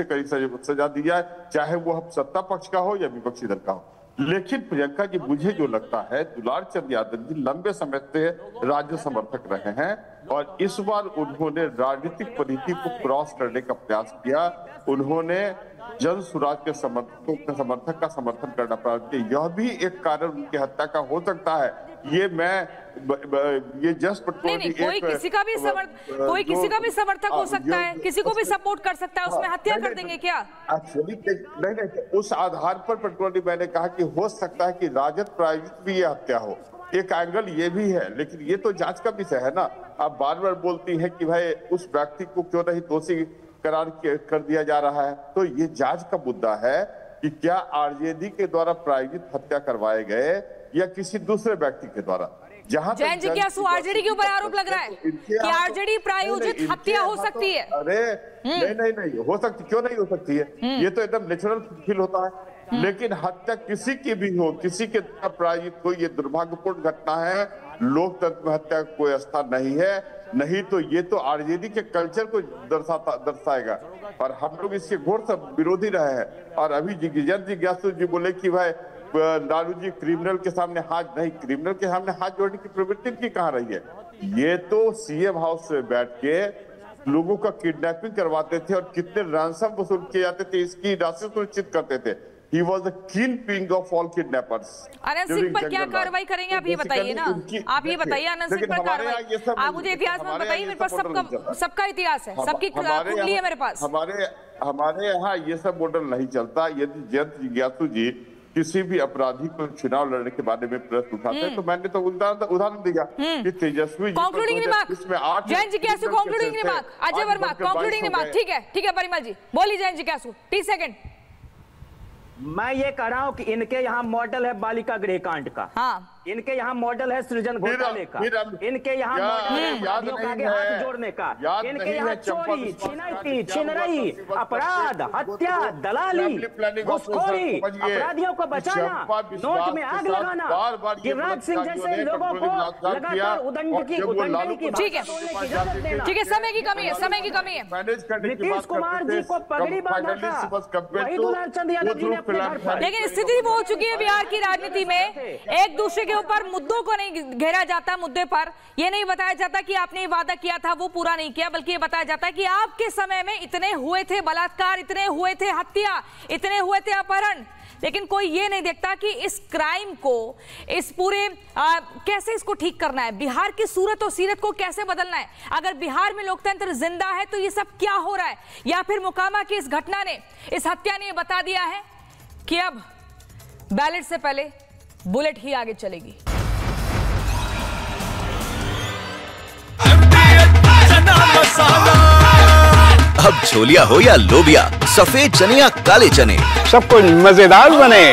S16: सजा दी जाए, चाहे वो सत्ता पक्ष का हो या विपक्षी दल का हो। लेकिन प्रियंका जी, मुझे जो लगता है, दुलार चंद यादव जी लंबे समय से राज्य समर्थक रहे हैं और इस बार उन्होंने राजनीतिक परिधि को क्रॉस करने का प्रयास किया। उन्होंने जन सुराज के समर्थक का समर्थन करना प्रारंभ किया। यह भी एक कारण उनकी हत्या का हो सकता है। ये जस्ट
S2: कोई किसी का भी समर्थक हो सकता है, किसी को भी सपोर्ट कर सकता है, उसमें हत्या कर देंगे क्या?
S16: नहीं, उस आधार पर पर्टिकुलरली मैंने कहा कि हो सकता है कि राजद प्रायोजित भी ये हत्या हो। एक एंगल ये भी है, लेकिन ये तो जांच का विषय है ना। आप बार बार बोलती है कि भाई उस व्यक्ति को क्यों नहीं दोषी करार कर दिया जा रहा है, तो ये जांच का मुद्दा है कि क्या आरजेडी के द्वारा प्रायोजित हत्या करवाए गए या किसी दूसरे व्यक्ति के द्वारा। जहां
S2: जैन जी, क्या आरजेडी के ऊपर आरोप लग रहा है कि आरजेडी प्रायोजित हत्या हो सकती है?
S16: अरे नहीं हो सकती, क्यों नहीं हो सकती है? ये तो एकदम नेचुरल फील होता है। लेकिन हत्या किसी की भी हो, किसी के प्रायोजित हो, ये दुर्भाग्यपूर्ण घटना है। लोकतंत्र में हत्या का कोई स्थान नहीं है। नहीं तो ये तो आरजेडी के कल्चर को दर्शाएगा और हम लोग इसके घोर सब विरोधी रहे हैं। और अभी जैन जिज्ञासु जी बोले कि भाई लालू जी क्रिमिनल के सामने हाथ नहीं, क्रिमिनल के सामने हाथ जोड़ने की प्रवृत्ति की कहाँ रही है? ये तो सीएम हाउस से बैठ के लोगों का किडनैपिंग करवाते थे और कितने रैंसम वसूल किए जाते थे, इसकी राशि सुनिश्चित करते थे। He was the kingpin of all kidnappers.
S2: Anand Singh पर क्या कार्रवाई करेंगे आप ये बताइए ना, आप ये बताइए आनंद सिंह पर कार्रवाई। आप मुझे इतिहास में बताइए, मेरे पास सबका इतिहास है, सबकी कुंडली है मेरे पास।
S16: हमारे यहाँ ये सब मॉडल नहीं चलता। यदि जयंत जिज्ञासु जी किसी भी अपराधी को चुनाव लड़ने के बारे में प्रश्न उठाते हैं तो मैंने तो उदाहरण दिया कि तेजस्वी
S2: कंक्लूडिंग रिमार्क, जयंत जिज्ञासु concluding remark, Ajay Verma concluding remark. ठीक है परिमल जी बोलिए। जयंत जिज्ञासु 30 सेकंड।
S17: मैं ये कह रहा हूँ कि इनके यहाँ मॉडल है बालिका गृह कांड का, हाँ। इनके यहाँ मॉडल है सृजन घोटाले का, इनके यहाँ मॉडल है अपराधियों का आगे हाथ जोड़ने का, इनके यहाँ चोरी, छिनरई, अपराध, हत्या, दलाली, घुसखोरी, अपराधियों को बचाना, नोट में आग लगाना, गिरिराज सिंह जैसे लोगों को लगातार उदंड की
S2: ठीक है। समय की कमी है।
S17: नीतीश कुमार जी को पगड़ी बांधा था वही दुलाल चंद यादव जी ने।
S2: लेकिन स्थिति वो हो चुकी है बिहार की राजनीति में, एक दूसरे के ऊपर मुद्दों को नहीं घेरा जाता, मुद्दे पर ये नहीं बताया जाता कि आपने वादा किया था वो पूरा नहीं किया, बल्कि ये बताया जाता है कि आपके समय में इतने हुए थे बलात्कार, इतने हुए थे हत्या, इतने हुए थे अपहरण। लेकिन कोई ये नहीं देखता कि इस क्राइम को, इस पूरे कैसे इसको ठीक करना है, बिहार की सूरत और सीरत को कैसे बदलना है। अगर बिहार में लोकतंत्र जिंदा है तो ये सब क्या हो रहा है, या फिर मोकामा की इस घटना ने, इस हत्या ने बता दिया है कि अब बैलेट से पहले बुलेट ही आगे चलेगी।
S18: अब छोलिया हो या लोबिया, सफेद चने या काले चने,
S19: सबको मजेदार बने।